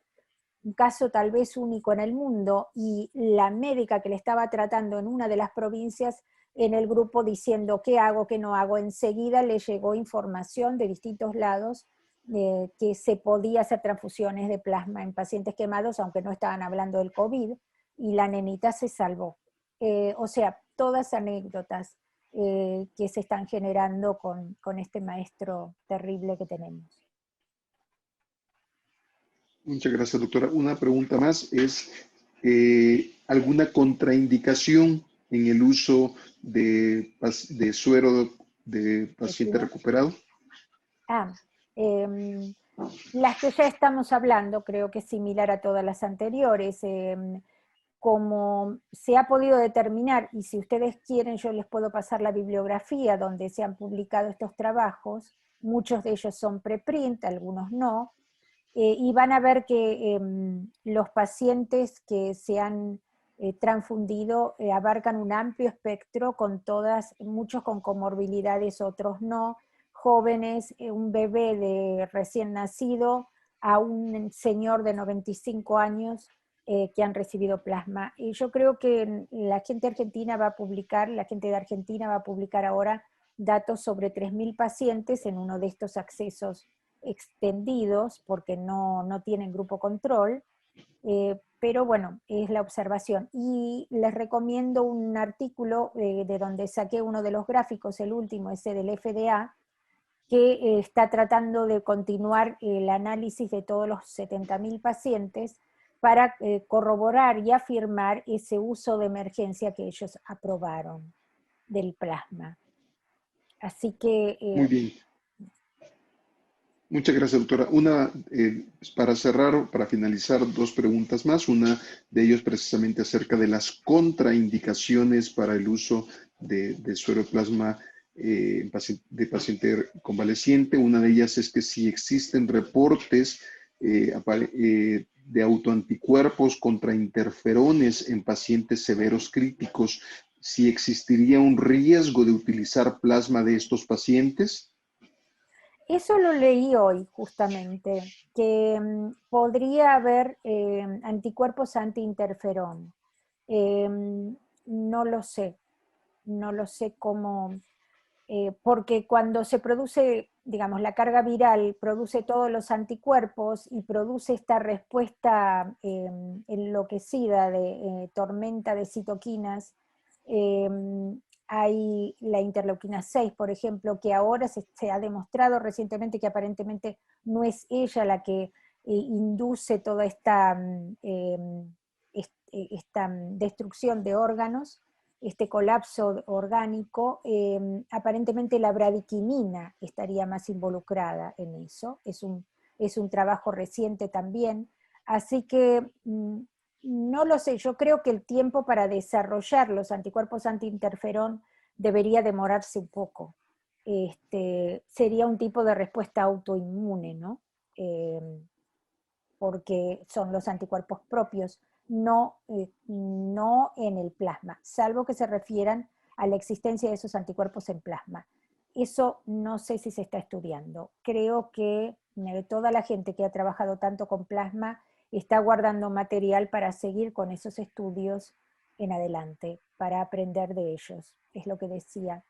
un caso tal vez único en el mundo, y la médica que le estaba tratando en una de las provincias, en el grupo diciendo qué hago, qué no hago, enseguida le llegó información de distintos lados que se podía hacer transfusiones de plasma en pacientes quemados, aunque no estaban hablando del COVID, y la nenita se salvó. O sea, todas anécdotas que se están generando con este maestro terrible que tenemos. Muchas gracias, doctora. Una pregunta más es, ¿alguna contraindicación en el uso de suero de paciente ¿Tejido? recuperado? Ah, las que ya estamos hablando, creo que es similar a todas las anteriores. Como se ha podido determinar, y si ustedes quieren yo les puedo pasar la bibliografía donde se han publicado estos trabajos, muchos de ellos son preprint, algunos no, y van a ver que los pacientes que se han transfundido abarcan un amplio espectro, con todas, muchos con comorbilidades, otros no, jóvenes, un bebé de recién nacido a un señor de 95 años que han recibido plasma. Y yo creo que la gente argentina va a publicar, la gente de Argentina va a publicar ahora datos sobre 3.000 pacientes en uno de estos accesos extendidos, porque no tienen grupo control, pero bueno, es la observación. Y les recomiendo un artículo de donde saqué uno de los gráficos, el último, ese del FDA, que está tratando de continuar el análisis de todos los 70.000 pacientes para corroborar y afirmar ese uso de emergencia que ellos aprobaron del plasma. Así que Muy bien. Muchas gracias, doctora. Para cerrar, para finalizar, dos preguntas más. Una de ellos precisamente acerca de las contraindicaciones para el uso de sueroplasma de paciente convaleciente. Una de ellas es que si existen reportes de autoanticuerpos contra interferones en pacientes severos críticos, si existiría un riesgo de utilizar plasma de estos pacientes. eso lo leí hoy justamente, que podría haber anticuerpos antiinterferón. No lo sé, no lo sé cómo, porque cuando se produce, digamos, la carga viral produce todos los anticuerpos y produce esta respuesta enloquecida de tormenta de citoquinas. Hay la interleuquina 6, por ejemplo, que ahora se ha demostrado recientemente que aparentemente no es ella la que induce toda esta destrucción de órganos, este colapso orgánico. Aparentemente la bradiquinina estaría más involucrada en eso, es un trabajo reciente también, así que no lo sé, yo creo que el tiempo para desarrollar los anticuerpos antiinterferón debería demorarse un poco. Sería un tipo de respuesta autoinmune, ¿no? Porque son los anticuerpos propios, no en el plasma, salvo que se refieran a la existencia de esos anticuerpos en plasma. Eso no sé si se está estudiando. Creo que toda la gente que ha trabajado tanto con plasma está guardando material para seguir con esos estudios en adelante, para aprender de ellos, es lo que decía.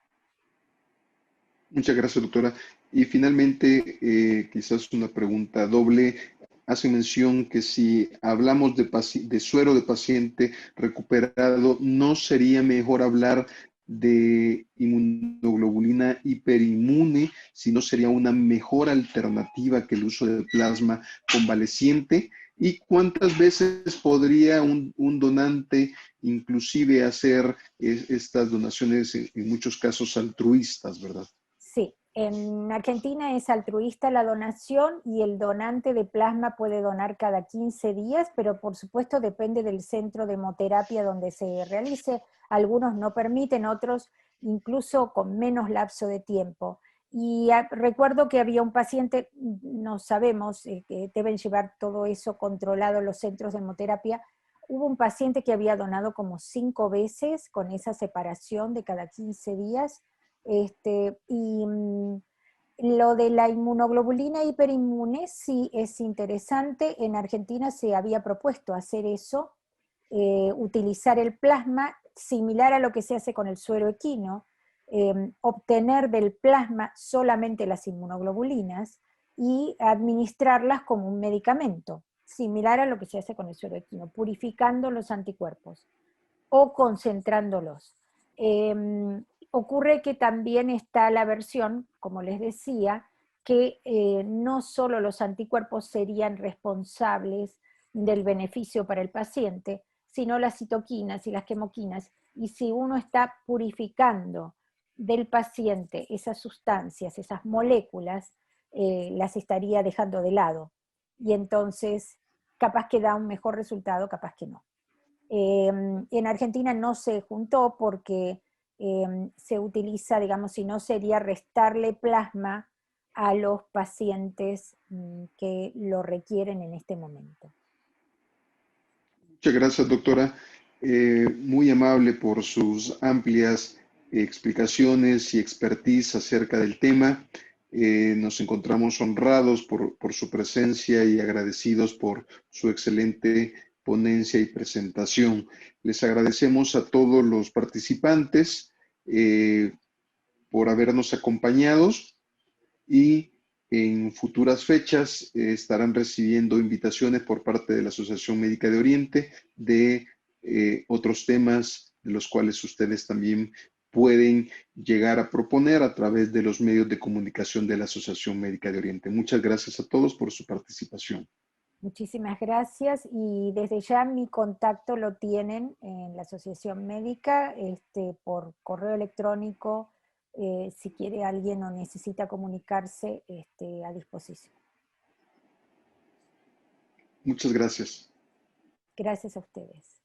Muchas gracias, doctora. Y finalmente, quizás una pregunta doble. Hace mención que si hablamos de suero de paciente recuperado, ¿no sería mejor hablar de inmunoglobulina hiperinmune, si no sería una mejor alternativa que el uso de plasma convaleciente? ¿Y cuántas veces podría un donante inclusive hacer estas donaciones, en muchos casos altruistas, verdad? Sí, en Argentina es altruista la donación y el donante de plasma puede donar cada 15 días, pero por supuesto depende del centro de hemoterapia donde se realice. Algunos no permiten, otros incluso con menos lapso de tiempo. Y recuerdo que había un paciente, no sabemos, que deben llevar todo eso controlado en los centros de hemoterapia. Hubo un paciente que había donado como 5 veces con esa separación de cada 15 días. Y Lo de la inmunoglobulina hiperinmune sí es interesante. En Argentina se había propuesto hacer eso, utilizar el plasma similar a lo que se hace con el suero equino, obtener del plasma solamente las inmunoglobulinas y administrarlas como un medicamento, similar a lo que se hace con el suero equino, purificando los anticuerpos o concentrándolos. Ocurre que también está la versión, como les decía, que no solo los anticuerpos serían responsables del beneficio para el paciente, sino las citoquinas y las quimoquinas. Y si uno está purificando del paciente esas sustancias, esas moléculas, las estaría dejando de lado. Y entonces, capaz que da un mejor resultado, capaz que no. En Argentina no se juntó porque se utiliza, digamos, si no sería restarle plasma a los pacientes que lo requieren en este momento. Muchas gracias, doctora. Muy amable por sus amplias explicaciones y expertise acerca del tema. Nos encontramos honrados por su presencia y agradecidos por su excelente ponencia y presentación. Les agradecemos a todos los participantes por habernos acompañado y en futuras fechas estarán recibiendo invitaciones por parte de la Asociación Médica de Oriente de otros temas de los cuales ustedes también pueden llegar a proponer a través de los medios de comunicación de la Asociación Médica de Oriente. Muchas gracias a todos por su participación. Muchísimas gracias y desde ya mi contacto lo tienen en la Asociación Médica por correo electrónico, si quiere alguien o necesita comunicarse, a disposición. Muchas gracias. Gracias a ustedes.